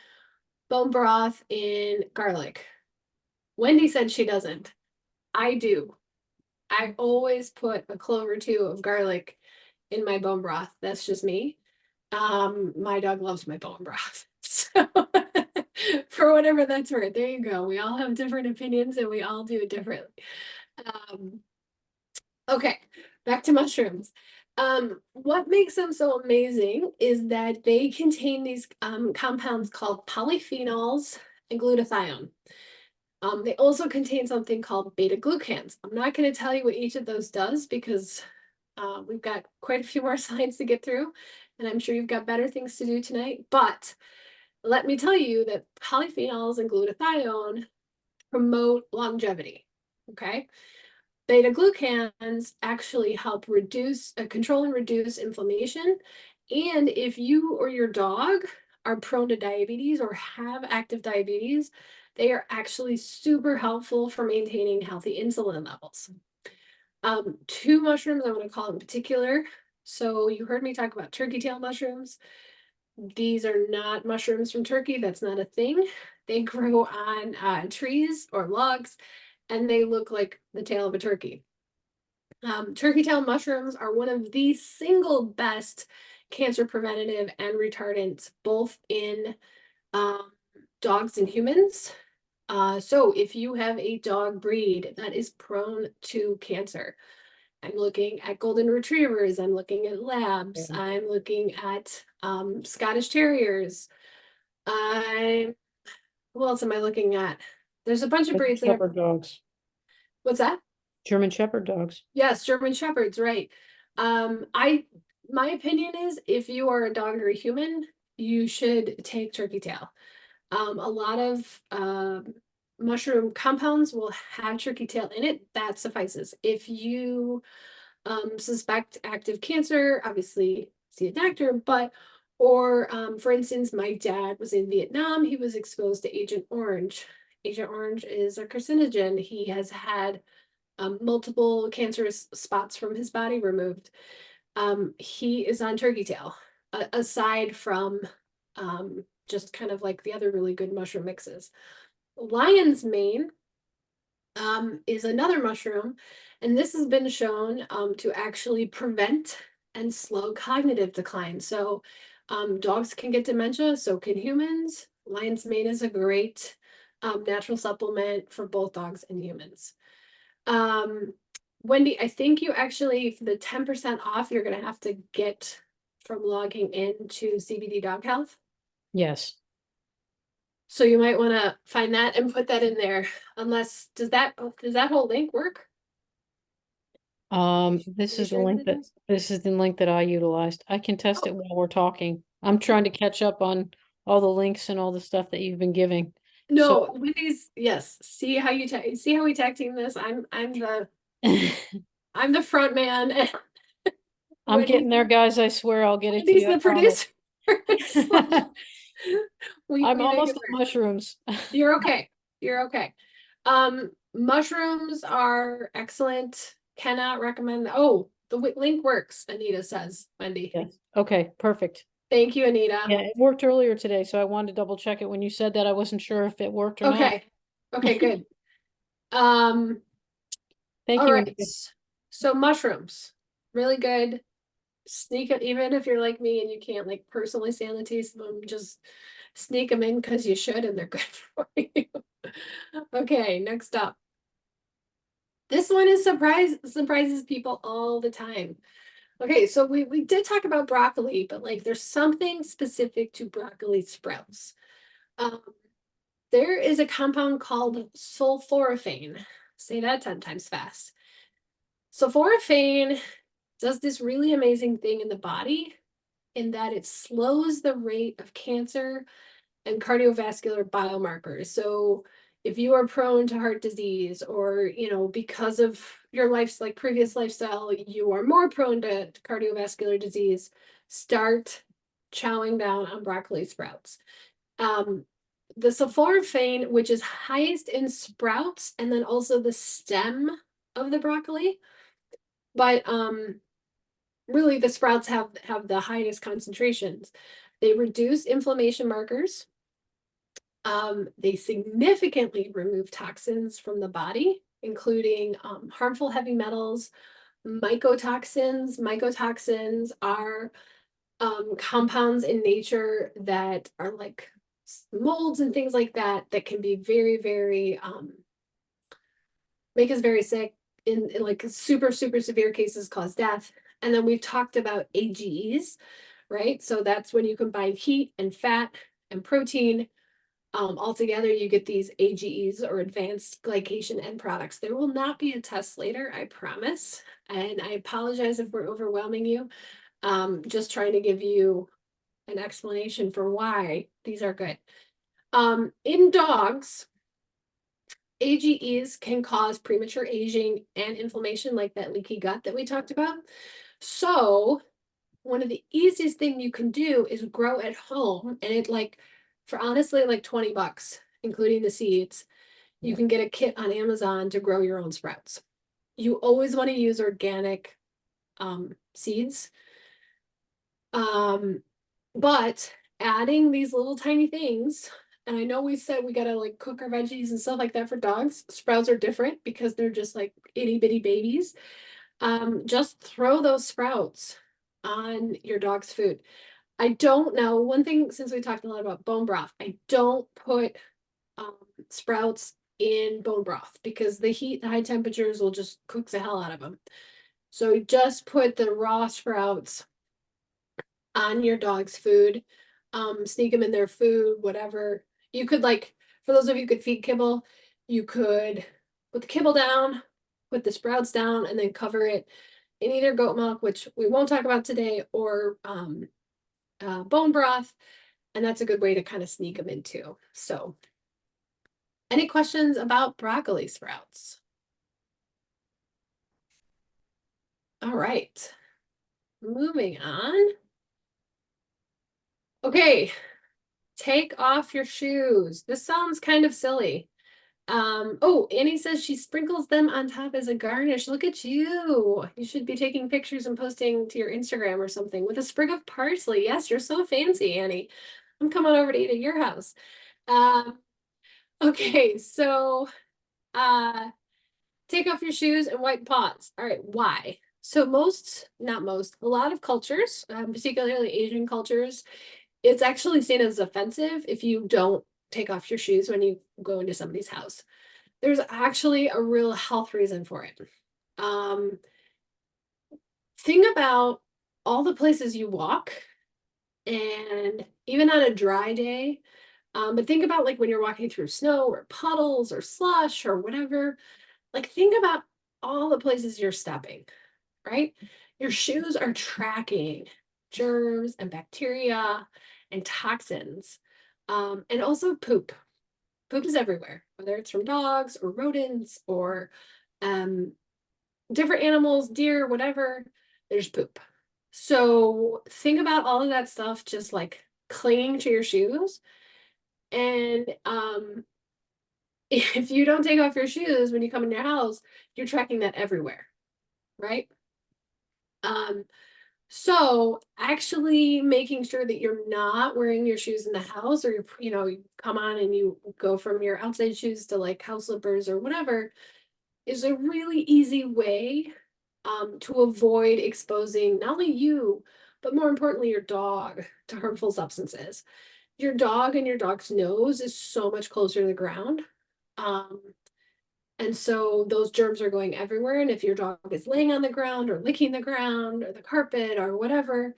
bone broth in garlic. Wendy said she doesn't. I do. I always put a clove or two of garlic in my bone broth. That's just me. My dog loves my bone broth. So for whatever that's worth, there you go. We all have different opinions and we all do it differently. Okay, back to mushrooms. What makes them so amazing is that they contain these compounds called polyphenols and glutathione. They also contain something called beta glucans. I'm not going to tell you what each of those does because we've got quite a few more slides to get through, and I'm sure you've got better things to do tonight. But let me tell you that polyphenols and glutathione promote longevity. Okay. Beta glucans actually help reduce, control and reduce inflammation. And if you or your dog are prone to diabetes or have active diabetes, they are actually super helpful for maintaining healthy insulin levels. Two mushrooms I want to call in particular, So you heard me talk about turkey tail mushrooms. These are not mushrooms from Turkey. That's not a thing. They grow on trees or logs, and they look like the tail of a turkey. Turkey tail mushrooms are one of the single best cancer preventative and retardants, both in dogs and humans. So if you have a dog breed that is prone to cancer, I'm looking at golden retrievers, I'm looking at labs, Yeah. I'm looking at Scottish terriers. I'm Who else am I looking at? There's a bunch of German breeds that are, Shepherd dogs. what's that? German Shepherd dogs. Yes, German Shepherds, right. My opinion is if you are a dog or a human, you should take turkey tail. A lot of mushroom compounds will have turkey tail in it. That suffices. If you suspect active cancer, obviously see a doctor, but or for instance, my dad was in Vietnam, he was exposed to Agent Orange. Agent Orange is a carcinogen. He has had multiple cancerous spots from his body removed. He is on turkey tail, aside from just kind of like the other really good mushroom mixes. Lion's mane is another mushroom, and this has been shown to actually prevent and slow cognitive decline. So dogs can get dementia, so can humans. Lion's mane is a great natural supplement for both dogs and humans. Um, Wendy, I think you actually, for the 10% off, you're gonna have to get from logging into CBD Dog Health. Yes. So you might want to find that and put that in there. Unless, does that whole link work? This You is the sure that link it that does? this is the link that I utilized. I can test it while we're talking. I'm trying to catch up on all the links and all the stuff that you've been giving. No, So Wendy's, yes. See how see how we tag team this? I'm the front man and I'm Wendy's getting there, guys. I swear I'll get it to Wendy's you. I the promise. producer. So I'm we make almost it at work. mushrooms. You're okay. You're okay. Mushrooms are excellent. Cannot recommend. Oh, the link works, Anita says, Wendy. Yes. Okay, perfect. Thank you, Anita. Yeah, it worked earlier today, so I wanted to double check it when you said that. I wasn't sure if it worked or not. Okay. Okay, good. Um, Thank all you, right. Anita. So mushrooms, really good. Sneak it, even if you're like me and you can't like personally stand the taste of them, just sneak them in because you should and they're good for you. Okay, next up. This one is surprises people all the time. Okay, so we did talk about broccoli, but like there's something specific to broccoli sprouts. Um, there is a compound called sulforaphane. Say that 10 times fast. Sulforaphane does this really amazing thing in the body in that it slows the rate of cancer and cardiovascular biomarkers. So if you are prone to heart disease or, because of your life's like previous lifestyle, you are more prone to cardiovascular disease, start chowing down on broccoli sprouts. The sulforaphane, which is highest in sprouts and then also the stem of the broccoli, but really the sprouts have the highest concentrations. They reduce inflammation markers. They significantly remove toxins from the body, including harmful heavy metals, mycotoxins. Mycotoxins are compounds in nature that are like molds and things like that that can be very, very make us very sick. In like super, super severe cases, cause death. And then we've talked about AGEs, right? So that's when you combine heat and fat and protein. Altogether, you get these AGEs or advanced glycation end products. There will not be a test later, I promise. And I apologize if we're overwhelming you. Just trying to give you an explanation for why these are good. In dogs, AGEs can cause premature aging and inflammation, like that leaky gut that we talked about. So one of the easiest thing you can do is grow at home, and it for honestly like 20 bucks, including the seeds. You can get a kit on Amazon to grow your own sprouts. You always want to use organic seeds. But adding these little tiny things, and I know we said we gotta like cook our veggies and stuff like that for dogs. Sprouts are different because they're just like itty bitty babies. Just throw those sprouts on your dog's food. I don't know. One thing, since we talked a lot about bone broth, I don't put sprouts in bone broth because the heat, the high temperatures will just cook the hell out of them. So just put the raw sprouts on your dog's food. Sneak them in their food, whatever. You could like, for those of you who could feed kibble, you could put the kibble down, put the sprouts down, and then cover it in either goat milk, which we won't talk about today, or bone broth. And that's a good way to kind of sneak them in too. So, any questions about broccoli sprouts? All right, moving on. Okay, take off your shoes. This sounds kind of silly. Oh, Annie says she sprinkles them on top as a garnish. Look at you. You should be taking pictures and posting to your Instagram or something with a sprig of parsley. Yes, you're so fancy, Annie. I'm coming over to eat at your house. Okay, so take off your shoes and wipe paws. All right, why? So not most, a lot of cultures, particularly Asian cultures, it's actually seen as offensive if you don't take off your shoes when you go into somebody's house. There's actually a real health reason for it. Think about all the places you walk, and even on a dry day, but think about like when you're walking through snow or puddles or slush or whatever, like think about all the places you're stepping, right? Your shoes are tracking germs and bacteria and toxins, and also poop. Poop is everywhere, whether it's from dogs or rodents or different animals, deer, whatever, there's poop. So think about all of that stuff just like clinging to your shoes. And if you don't take off your shoes when you come in your house, you're tracking that everywhere, right? So actually making sure that you're not wearing your shoes in the house, or you come on and you go from your outside shoes to like house slippers or whatever, is a really easy way to avoid exposing not only you, but more importantly, your dog to harmful substances. Your dog and your dog's nose is so much closer to the ground. And so those germs are going everywhere. And if your dog is laying on the ground or licking the ground or the carpet or whatever,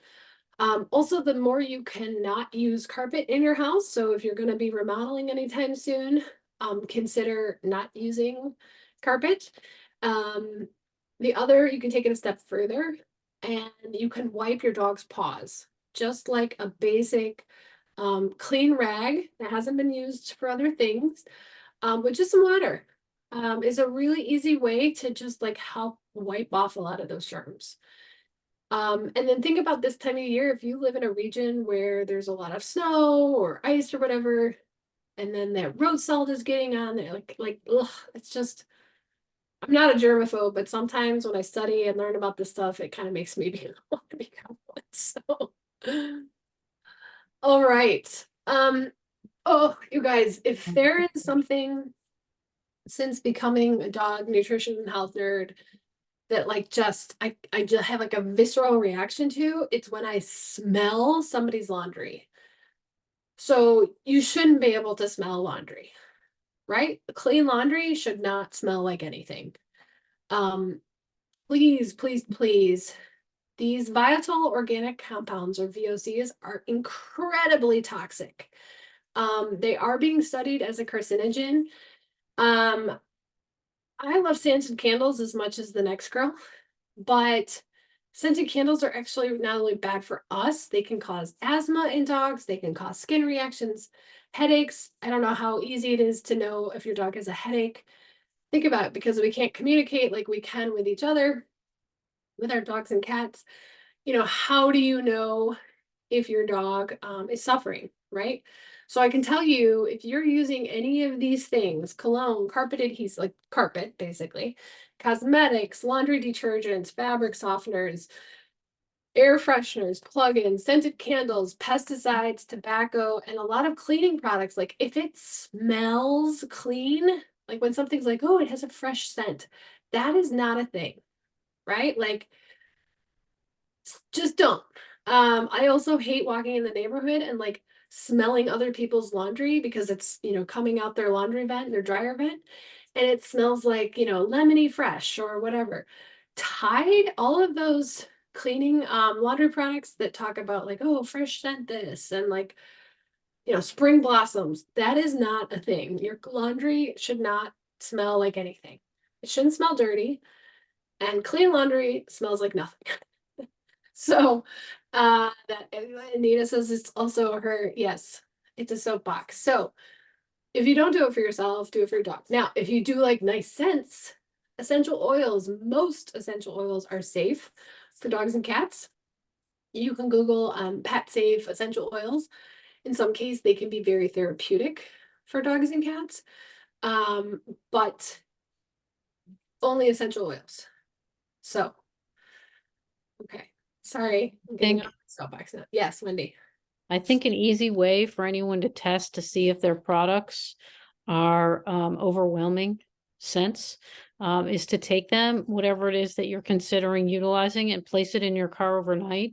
also the more you cannot use carpet in your house. So if you're going to be remodeling anytime soon, consider not using carpet. The other, you can take it a step further and you can wipe your dog's paws, just like a basic clean rag that hasn't been used for other things, with just some water. Is a really easy way to just like help wipe off a lot of those germs. And then think about this time of year, if you live in a region where there's a lot of snow or ice or whatever, and then that road salt is getting on there, ugh, it's just, I'm not a germaphobe, but sometimes when I study and learn about this stuff, it kind of makes me want to become one. So, all right. Oh, you guys, if there is something since becoming a dog nutrition and health nerd that like just I just have like a visceral reaction to, it's when I smell somebody's laundry. So you shouldn't be able to smell laundry, right? Clean laundry should not smell like anything. Please, please, please. These volatile organic compounds, or VOCs, are incredibly toxic. They are being studied as a carcinogen. I love scented candles as much as the next girl, but scented candles are actually not only bad for us, they can cause asthma in dogs, they can cause skin reactions, headaches. I don't know how easy it is to know if your dog has a headache. Think about it, because we can't communicate like we can with each other, with our dogs and cats. How do you know if your dog is suffering, right? So I can tell you, if you're using any of these things, cologne, carpet adhesive, like carpet, basically, cosmetics, laundry detergents, fabric softeners, air fresheners, plug-ins, scented candles, pesticides, tobacco, and a lot of cleaning products. Like if it smells clean, like when something's like, oh, it has a fresh scent, that is not a thing, right? Like just don't. I also hate walking in the neighborhood and like smelling other people's laundry because it's, coming out their laundry vent, their dryer vent, and it smells like, lemony fresh or whatever. Tide, all of those cleaning laundry products that talk about like, oh, fresh scent this and like, spring blossoms, that is not a thing. Your laundry should not smell like anything. It shouldn't smell dirty, and clean laundry smells like nothing. So that Anita says it's also her, yes, it's a soapbox. So if you don't do it for yourself, do it for your dog. Now, if you do like nice scents, essential oils, most essential oils are safe for dogs and cats. You can Google pet safe essential oils. In some case, they can be very therapeutic for dogs and cats, but only essential oils. So, okay. Sorry, I'm getting Think- off my soapbox now. Yes, Wendy. I think an easy way for anyone to test to see if their products are overwhelming scents is to take them, whatever it is that you're considering utilizing, and place it in your car overnight,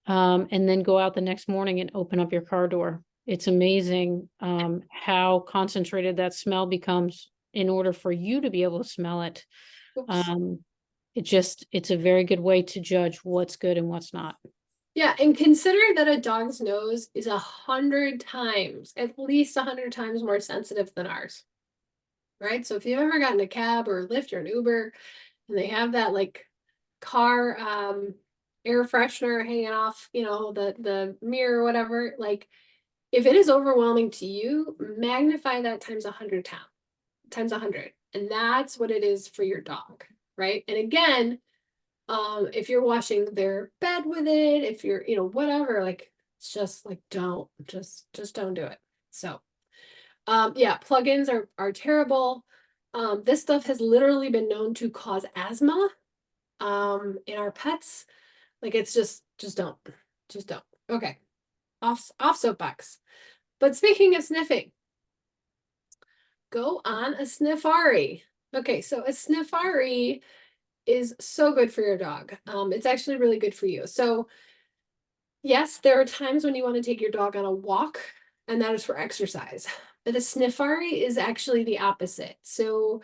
and then go out the next morning and open up your car door. It's amazing how concentrated that smell becomes in order for you to be able to smell it. Oops. It's a very good way to judge what's good and what's not. Yeah, and consider that a dog's nose is 100 times, at least 100 times more sensitive than ours. Right? So if you've ever gotten a cab or a Lyft or an Uber and they have that like car air freshener hanging off, the mirror or whatever, like if it is overwhelming to you, magnify that times 100 times 100. And that's what it is for your dog, right? And again, if you're washing their bed with it, if you're, whatever, like it's just like just don't do it. So yeah, plugins are terrible. This stuff has literally been known to cause asthma in our pets. Like it's just don't. Just don't. Okay. Off soapbox. But speaking of sniffing, go on a sniffari. Okay, so a sniffari is so good for your dog. It's actually really good for you. So yes, there are times when you want to take your dog on a walk, and that is for exercise. But a sniffari is actually the opposite. So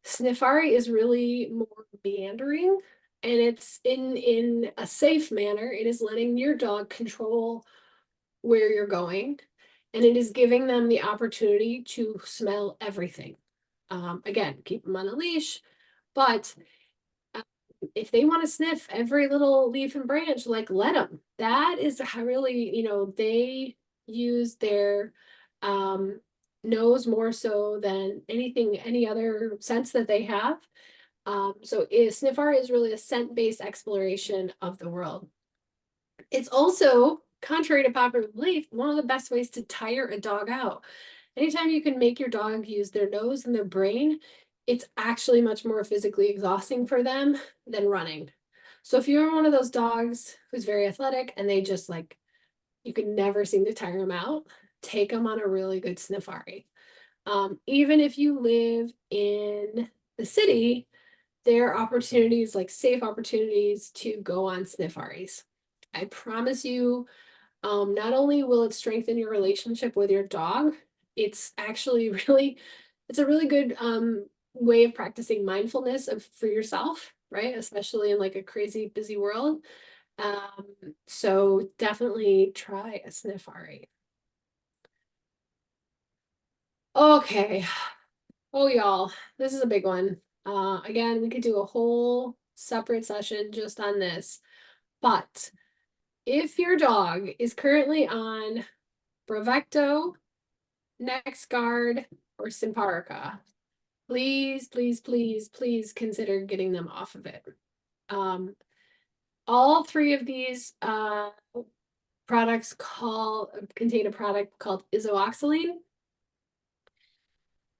sniffari is really more meandering, and it's in a safe manner. It is letting your dog control where you're going, and it is giving them the opportunity to smell everything. Again, keep them on a leash, but if they want to sniff every little leaf and branch, like let them. That is how really, they use their nose more so than any other sense that they have. So sniffar is really a scent-based exploration of the world. It's also, contrary to popular belief, one of the best ways to tire a dog out. Anytime you can make your dog use their nose and their brain, it's actually much more physically exhausting for them than running. So if you're one of those dogs who's very athletic and they just like, you can never seem to tire them out, take them on a really good sniffari. Even if you live in the city, there are opportunities, like safe opportunities, to go on sniffaris. I promise you, not only will it strengthen your relationship with your dog, it's actually it's a really good way of practicing mindfulness for yourself, right? Especially in like a crazy busy world. So definitely try a sniffari. Okay. Oh, y'all, this is a big one. Again, we could do a whole separate session just on this, but if your dog is currently on Bravecto, NexGard, or Simparica, please, please, please, please consider getting them off of it. All three of these products contain a product called isoxazoline.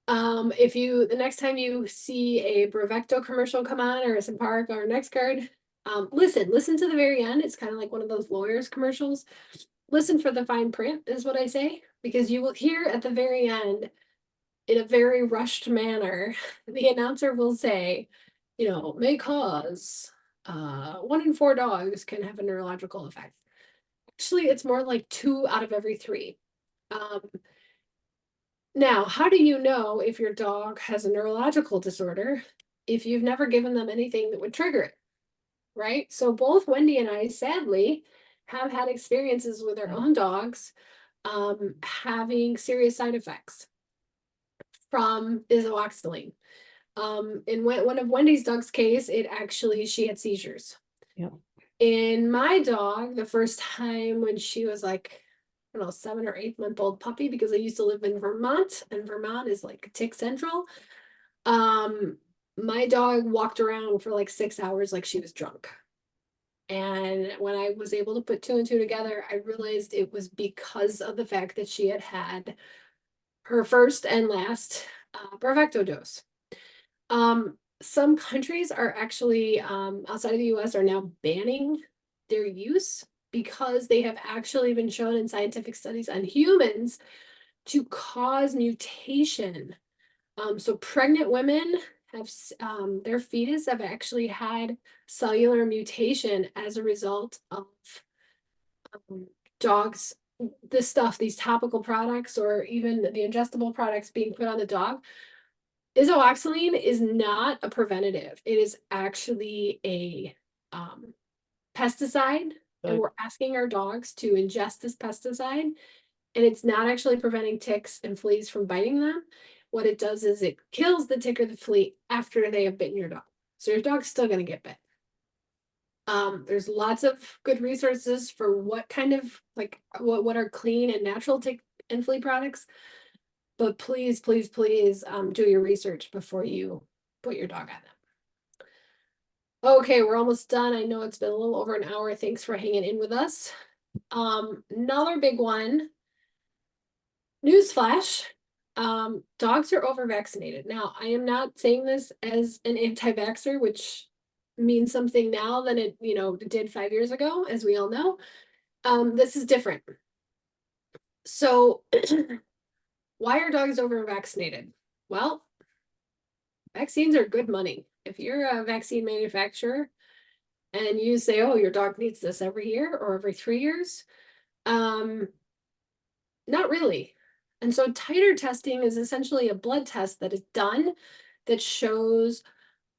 The next time you see a Bravecto commercial come on or a Simparica or NexGard, Listen to the very end. It's kind of like one of those lawyers commercials. Listen for the fine print is what I say, because you will hear at the very end, in a very rushed manner, the announcer will say, may cause 1 in 4 dogs can have a neurological effect. Actually, it's more like 2 out of every 3. Now, how do you know if your dog has a neurological disorder if you've never given them anything that would trigger it, right? So both Wendy and I, sadly, have had experiences with our own dogs having serious side effects from isoxazoline. In one of Wendy's dog's case, she had seizures. Yep. In my dog, the first time when she was like, I don't know, 7 or 8 month old puppy, because I used to live in Vermont, and Vermont is like tick central. My dog walked around for like 6 hours like she was drunk. And when I was able to put 2 and 2 together, I realized it was because of the fact that she had had her first and last Bravecto dose. Some countries are actually, outside of the US, are now banning their use because they have actually been shown in scientific studies on humans to cause mutation. So pregnant women have, their fetus have actually had cellular mutation as a result of dogs, these topical products or even the ingestible products being put on the dog. Isoxazoline is not a preventative. It is actually a pesticide, and we're asking our dogs to ingest this pesticide, and it's not actually preventing ticks and fleas from biting them. What it does is it kills the tick or the flea after they have bitten your dog. So your dog's still going to get bit. There's lots of good resources for what kind of what are clean and natural tick and flea products. But please, please, please do your research before you put your dog on them. Okay, we're almost done. I know it's been a little over an hour. Thanks for hanging in with us. Another big one. Newsflash. Dogs are over-vaccinated. Now, I am not saying this as an anti-vaxxer, which means something now than it did 5 years ago, as we all know. This is different. So why are dogs over-vaccinated? Well, vaccines are good money. If you're a vaccine manufacturer and you say, oh, your dog needs this every year or every 3 years, not really. And so titer testing is essentially a blood test that is done that shows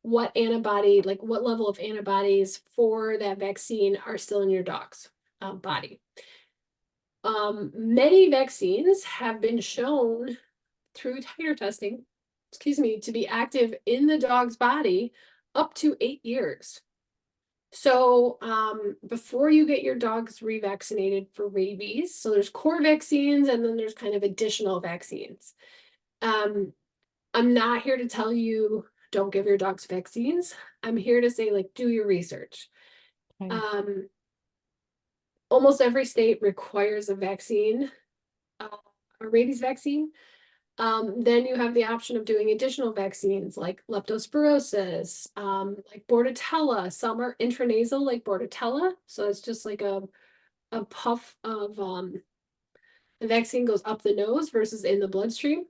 what antibody, like what level of antibodies for that vaccine are still in your dog's body. Many vaccines have been shown through titer testing, to be active in the dog's body up to 8 years. So before you get your dogs revaccinated for rabies, so there's core vaccines and then there's kind of additional vaccines. I'm not here to tell you don't give your dogs vaccines. I'm here to say, like, do your research. Okay. Almost every state requires a vaccine, a rabies vaccine. Then you have the option of doing additional vaccines like leptospirosis, like Bordetella. Some are intranasal, like Bordetella. So it's just like a puff of the vaccine goes up the nose versus in the bloodstream.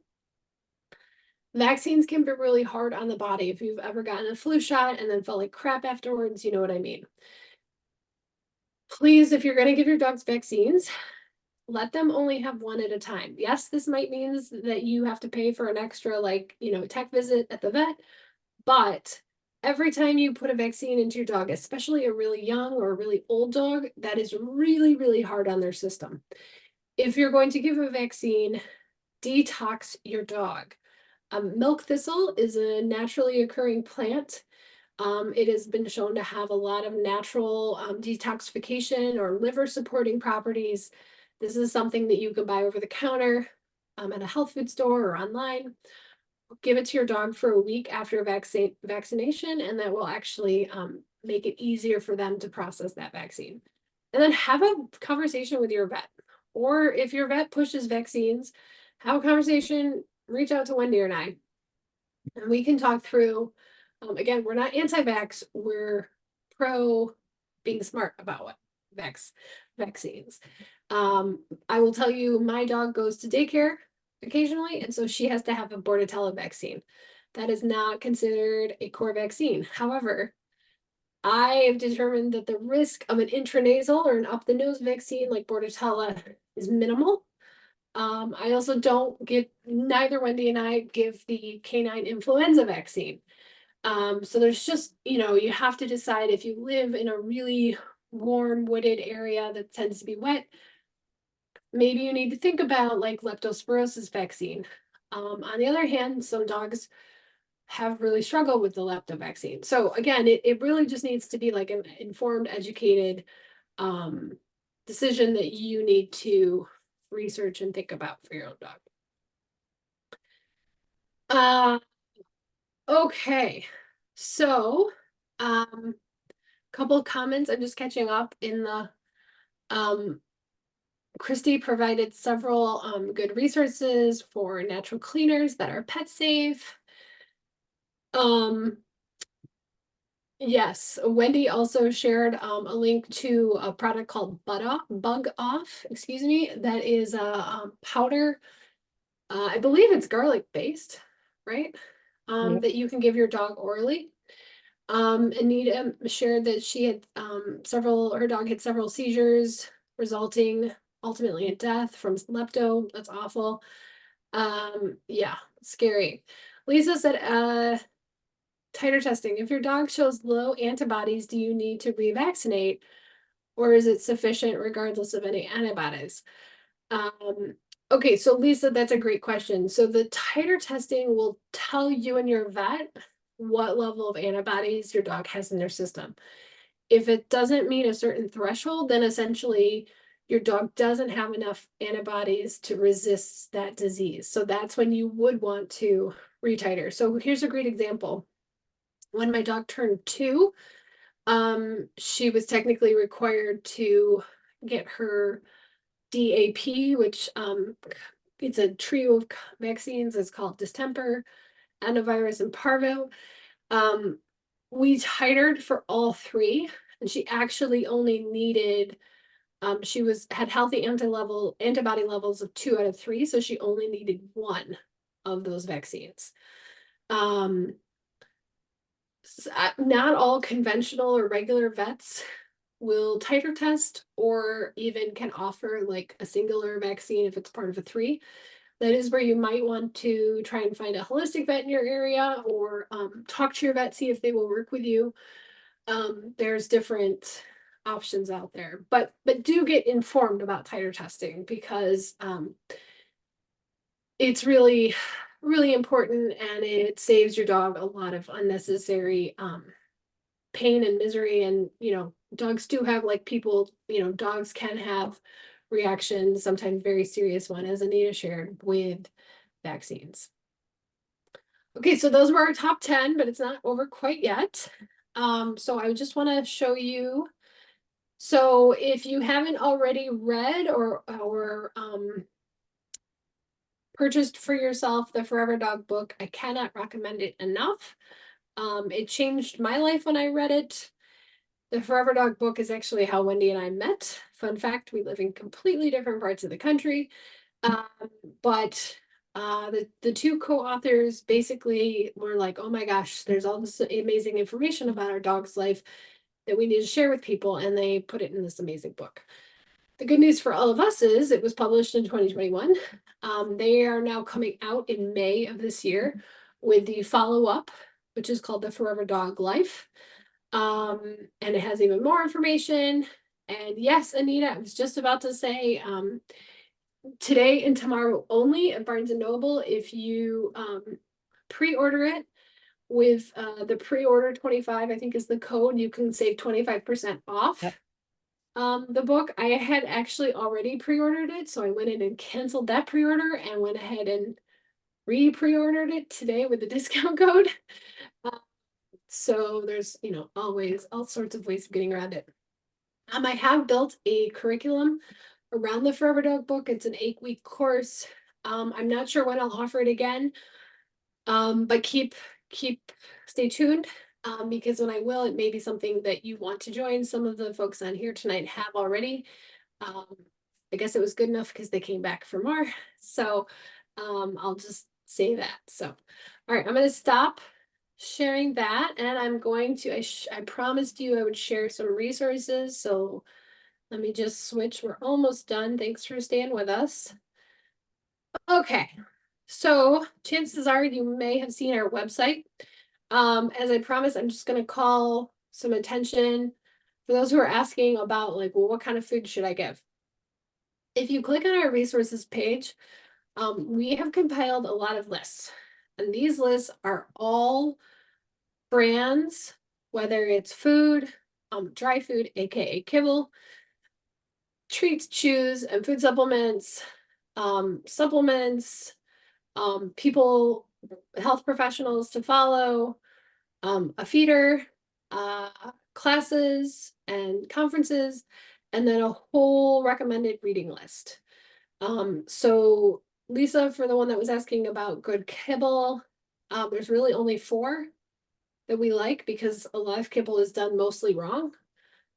Vaccines can be really hard on the body. If you've ever gotten a flu shot and then felt like crap afterwards, you know what I mean. Please, if you're going to give your dogs vaccines, let them only have one at a time. Yes, this might mean that you have to pay for an extra, tech visit at the vet, but every time you put a vaccine into your dog, especially a really young or a really old dog, that is really, really hard on their system. If you're going to give a vaccine, detox your dog. Milk thistle is a naturally occurring plant. It has been shown to have a lot of natural detoxification or liver supporting properties. This is something that you can buy over the counter at a health food store or online. Give it to your dog for a week after vaccination, and that will actually make it easier for them to process that vaccine. And then have a conversation with your vet. Or if your vet pushes vaccines, have a conversation, reach out to Wendy and I, and we can talk through. Again, we're not anti-vax, we're pro being smart about what vaccines. I will tell you, my dog goes to daycare occasionally, and so she has to have a Bordetella vaccine. That is not considered a core vaccine. However, I have determined that the risk of an intranasal or an up the nose vaccine like Bordetella is minimal. I also don't give, neither Wendy and I give the canine influenza vaccine. So there's just, you have to decide if you live in a really warm, wooded area that tends to be wet, maybe you need to think about like leptospirosis vaccine. On the other hand, some dogs have really struggled with the lepto vaccine. So again, it really just needs to be like an informed, educated decision that you need to research and think about for your own dog. Okay, so couple of comments. I'm just catching up in the Christy provided several good resources for natural cleaners that are pet safe. Yes, Wendy also shared a link to a product called Bug Off, excuse me, that is a powder. I believe it's garlic based, right? Yep. That you can give your dog orally. Anita shared that she had her dog had several seizures, resulting ultimately in death from lepto. That's awful. Yeah, scary. Lisa said, titer testing. If your dog shows low antibodies, do you need to revaccinate, or is it sufficient regardless of any antibodies? Okay, so Lisa, that's a great question. So the titer testing will tell you and your vet what level of antibodies your dog has in their system. If it doesn't meet a certain threshold, then essentially your dog doesn't have enough antibodies to resist that disease. So that's when you would want to retiter. So here's a great example. When my dog turned 2, she was technically required to get her DAP, which it's a trio of vaccines. It's called distemper, adenovirus, and parvo. We titered for all 3, and she actually only needed she had healthy antibody levels of 2 out of 3, so she only needed 1 of those vaccines. Not all conventional or regular vets will titer test or even can offer like a singular vaccine if it's part of a 3. That is where you might want to try and find a holistic vet in your area, or talk to your vet, see if they will work with you. There's different options out there, but do get informed about titer testing, because it's really, really important, and it saves your dog a lot of unnecessary pain and misery. And dogs do have, like people, dogs can have reactions, sometimes very serious one, as Anita shared, with vaccines. Okay, so those were our top 10, but it's not over quite yet. So I just want to show you. So if you haven't already read or purchased for yourself the Forever Dog book, I cannot recommend it enough. It changed my life when I read it. The Forever Dog book is actually how Wendy and I met. Fun fact, we live in completely different parts of the country. But the 2 co-authors basically were like, oh my gosh, there's all this amazing information about our dog's life that we need to share with people, and they put it in this amazing book. The good news for all of us is it was published in 2021. They are now coming out in May of this year with the follow-up, which is called the Forever Dog Life. And it has even more information. And yes, Anita, I was just about to say, today and tomorrow only at Barnes & Noble, if you pre-order it with the pre-order 25, I think is the code, you can save 25% off. Yep. The book. I had actually already pre-ordered it, so I went in and canceled that pre-order and went ahead and pre-ordered it today with the discount code. So there's, always all sorts of ways of getting around it. I have built a curriculum around the Forever Dog book. It's an 8-week course. I'm not sure when I'll offer it again. But stay tuned. Because when I will, it may be something that you want to join. Some of the folks on here tonight have already. I guess it was good enough because they came back for more. So I'll just say that. So, all right, I'm going to stop sharing that, and I'm going to, I promised you I would share some resources. So let me just switch. We're almost done. Thanks for staying with us. Okay, so chances are you may have seen our website. As I promised, I'm just going to call some attention for those who are asking about, like, well, what kind of food should I give? If you click on our resources page, we have compiled a lot of lists, and these lists are all brands, whether it's food, dry food, aka kibble, treats, chews, and food supplements, people, health professionals to follow, a feeder, classes and conferences, and then a whole recommended reading list. So Lisa, for the one that was asking about good kibble, there's really only 4 that we like because a lot of kibble is done mostly wrong.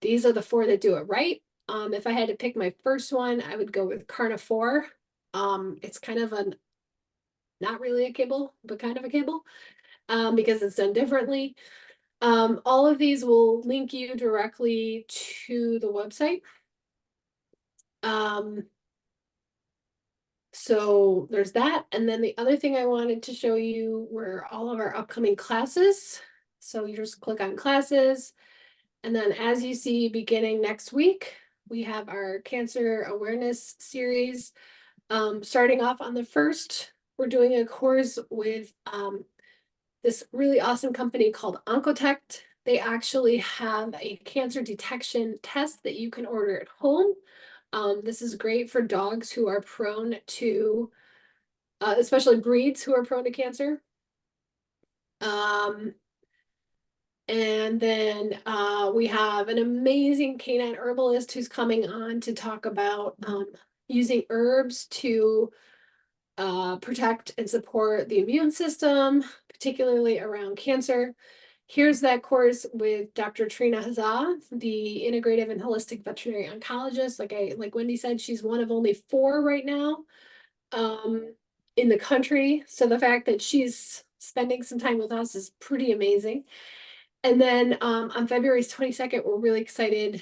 These are the 4 that do it right. If I had to pick my first one, I would go with carnivore. It's kind of not really a kibble, but kind of a kibble, because it's done differently. All of these will link you directly to the website. So there's that. And then the other thing I wanted to show you were all of our upcoming classes. So you just click on classes. And then as you see, beginning next week, we have our cancer awareness series. Starting off on the 1st, we're doing a course with this really awesome company called Oncotect. They actually have a cancer detection test that you can order at home. This is great for dogs who are prone to, especially breeds who are prone to cancer. And then we have an amazing canine herbalist who's coming on to talk about using herbs to protect and support the immune system, particularly around cancer. Here's that course with Dr. Trina Hazza, the integrative and holistic veterinary oncologist. Like Wendy said, she's one of only 4 right now in the country. So the fact that she's spending some time with us is pretty amazing. And then on February 22nd, we're really excited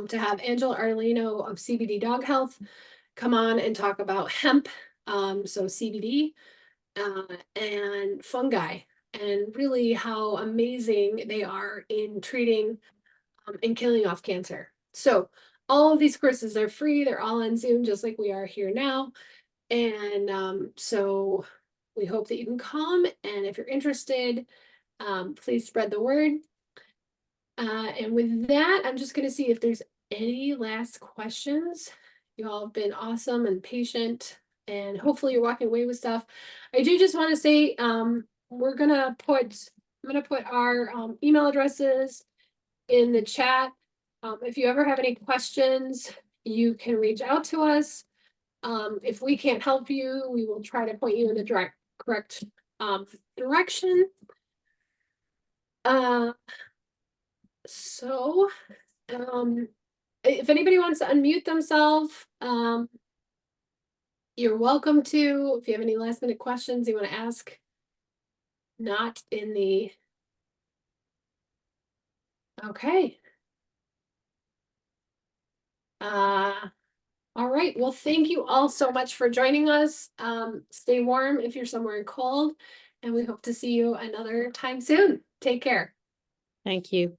to have Angela Arlino of CBD Dog Health come on and talk about hemp, so CBD, and fungi, and really how amazing they are in treating and killing off cancer. So all of these courses are free. They're all on Zoom, just like we are here now. And so we hope that you can come. And if you're interested, please spread the word. And with that, I'm just going to see if there's any last questions. You all have been awesome and patient, and hopefully you're walking away with stuff. I do just want to say, I'm gonna put our email addresses in the chat. If you ever have any questions, you can reach out to us. If we can't help you, we will try to point you in the correct direction. So if anybody wants to unmute themselves, you're welcome to. If you have any last minute questions you want to ask, not in the. Okay. All right. Well, thank you all so much for joining us. Stay warm if you're somewhere cold, and we hope to see you another time soon. Take care. Thank you.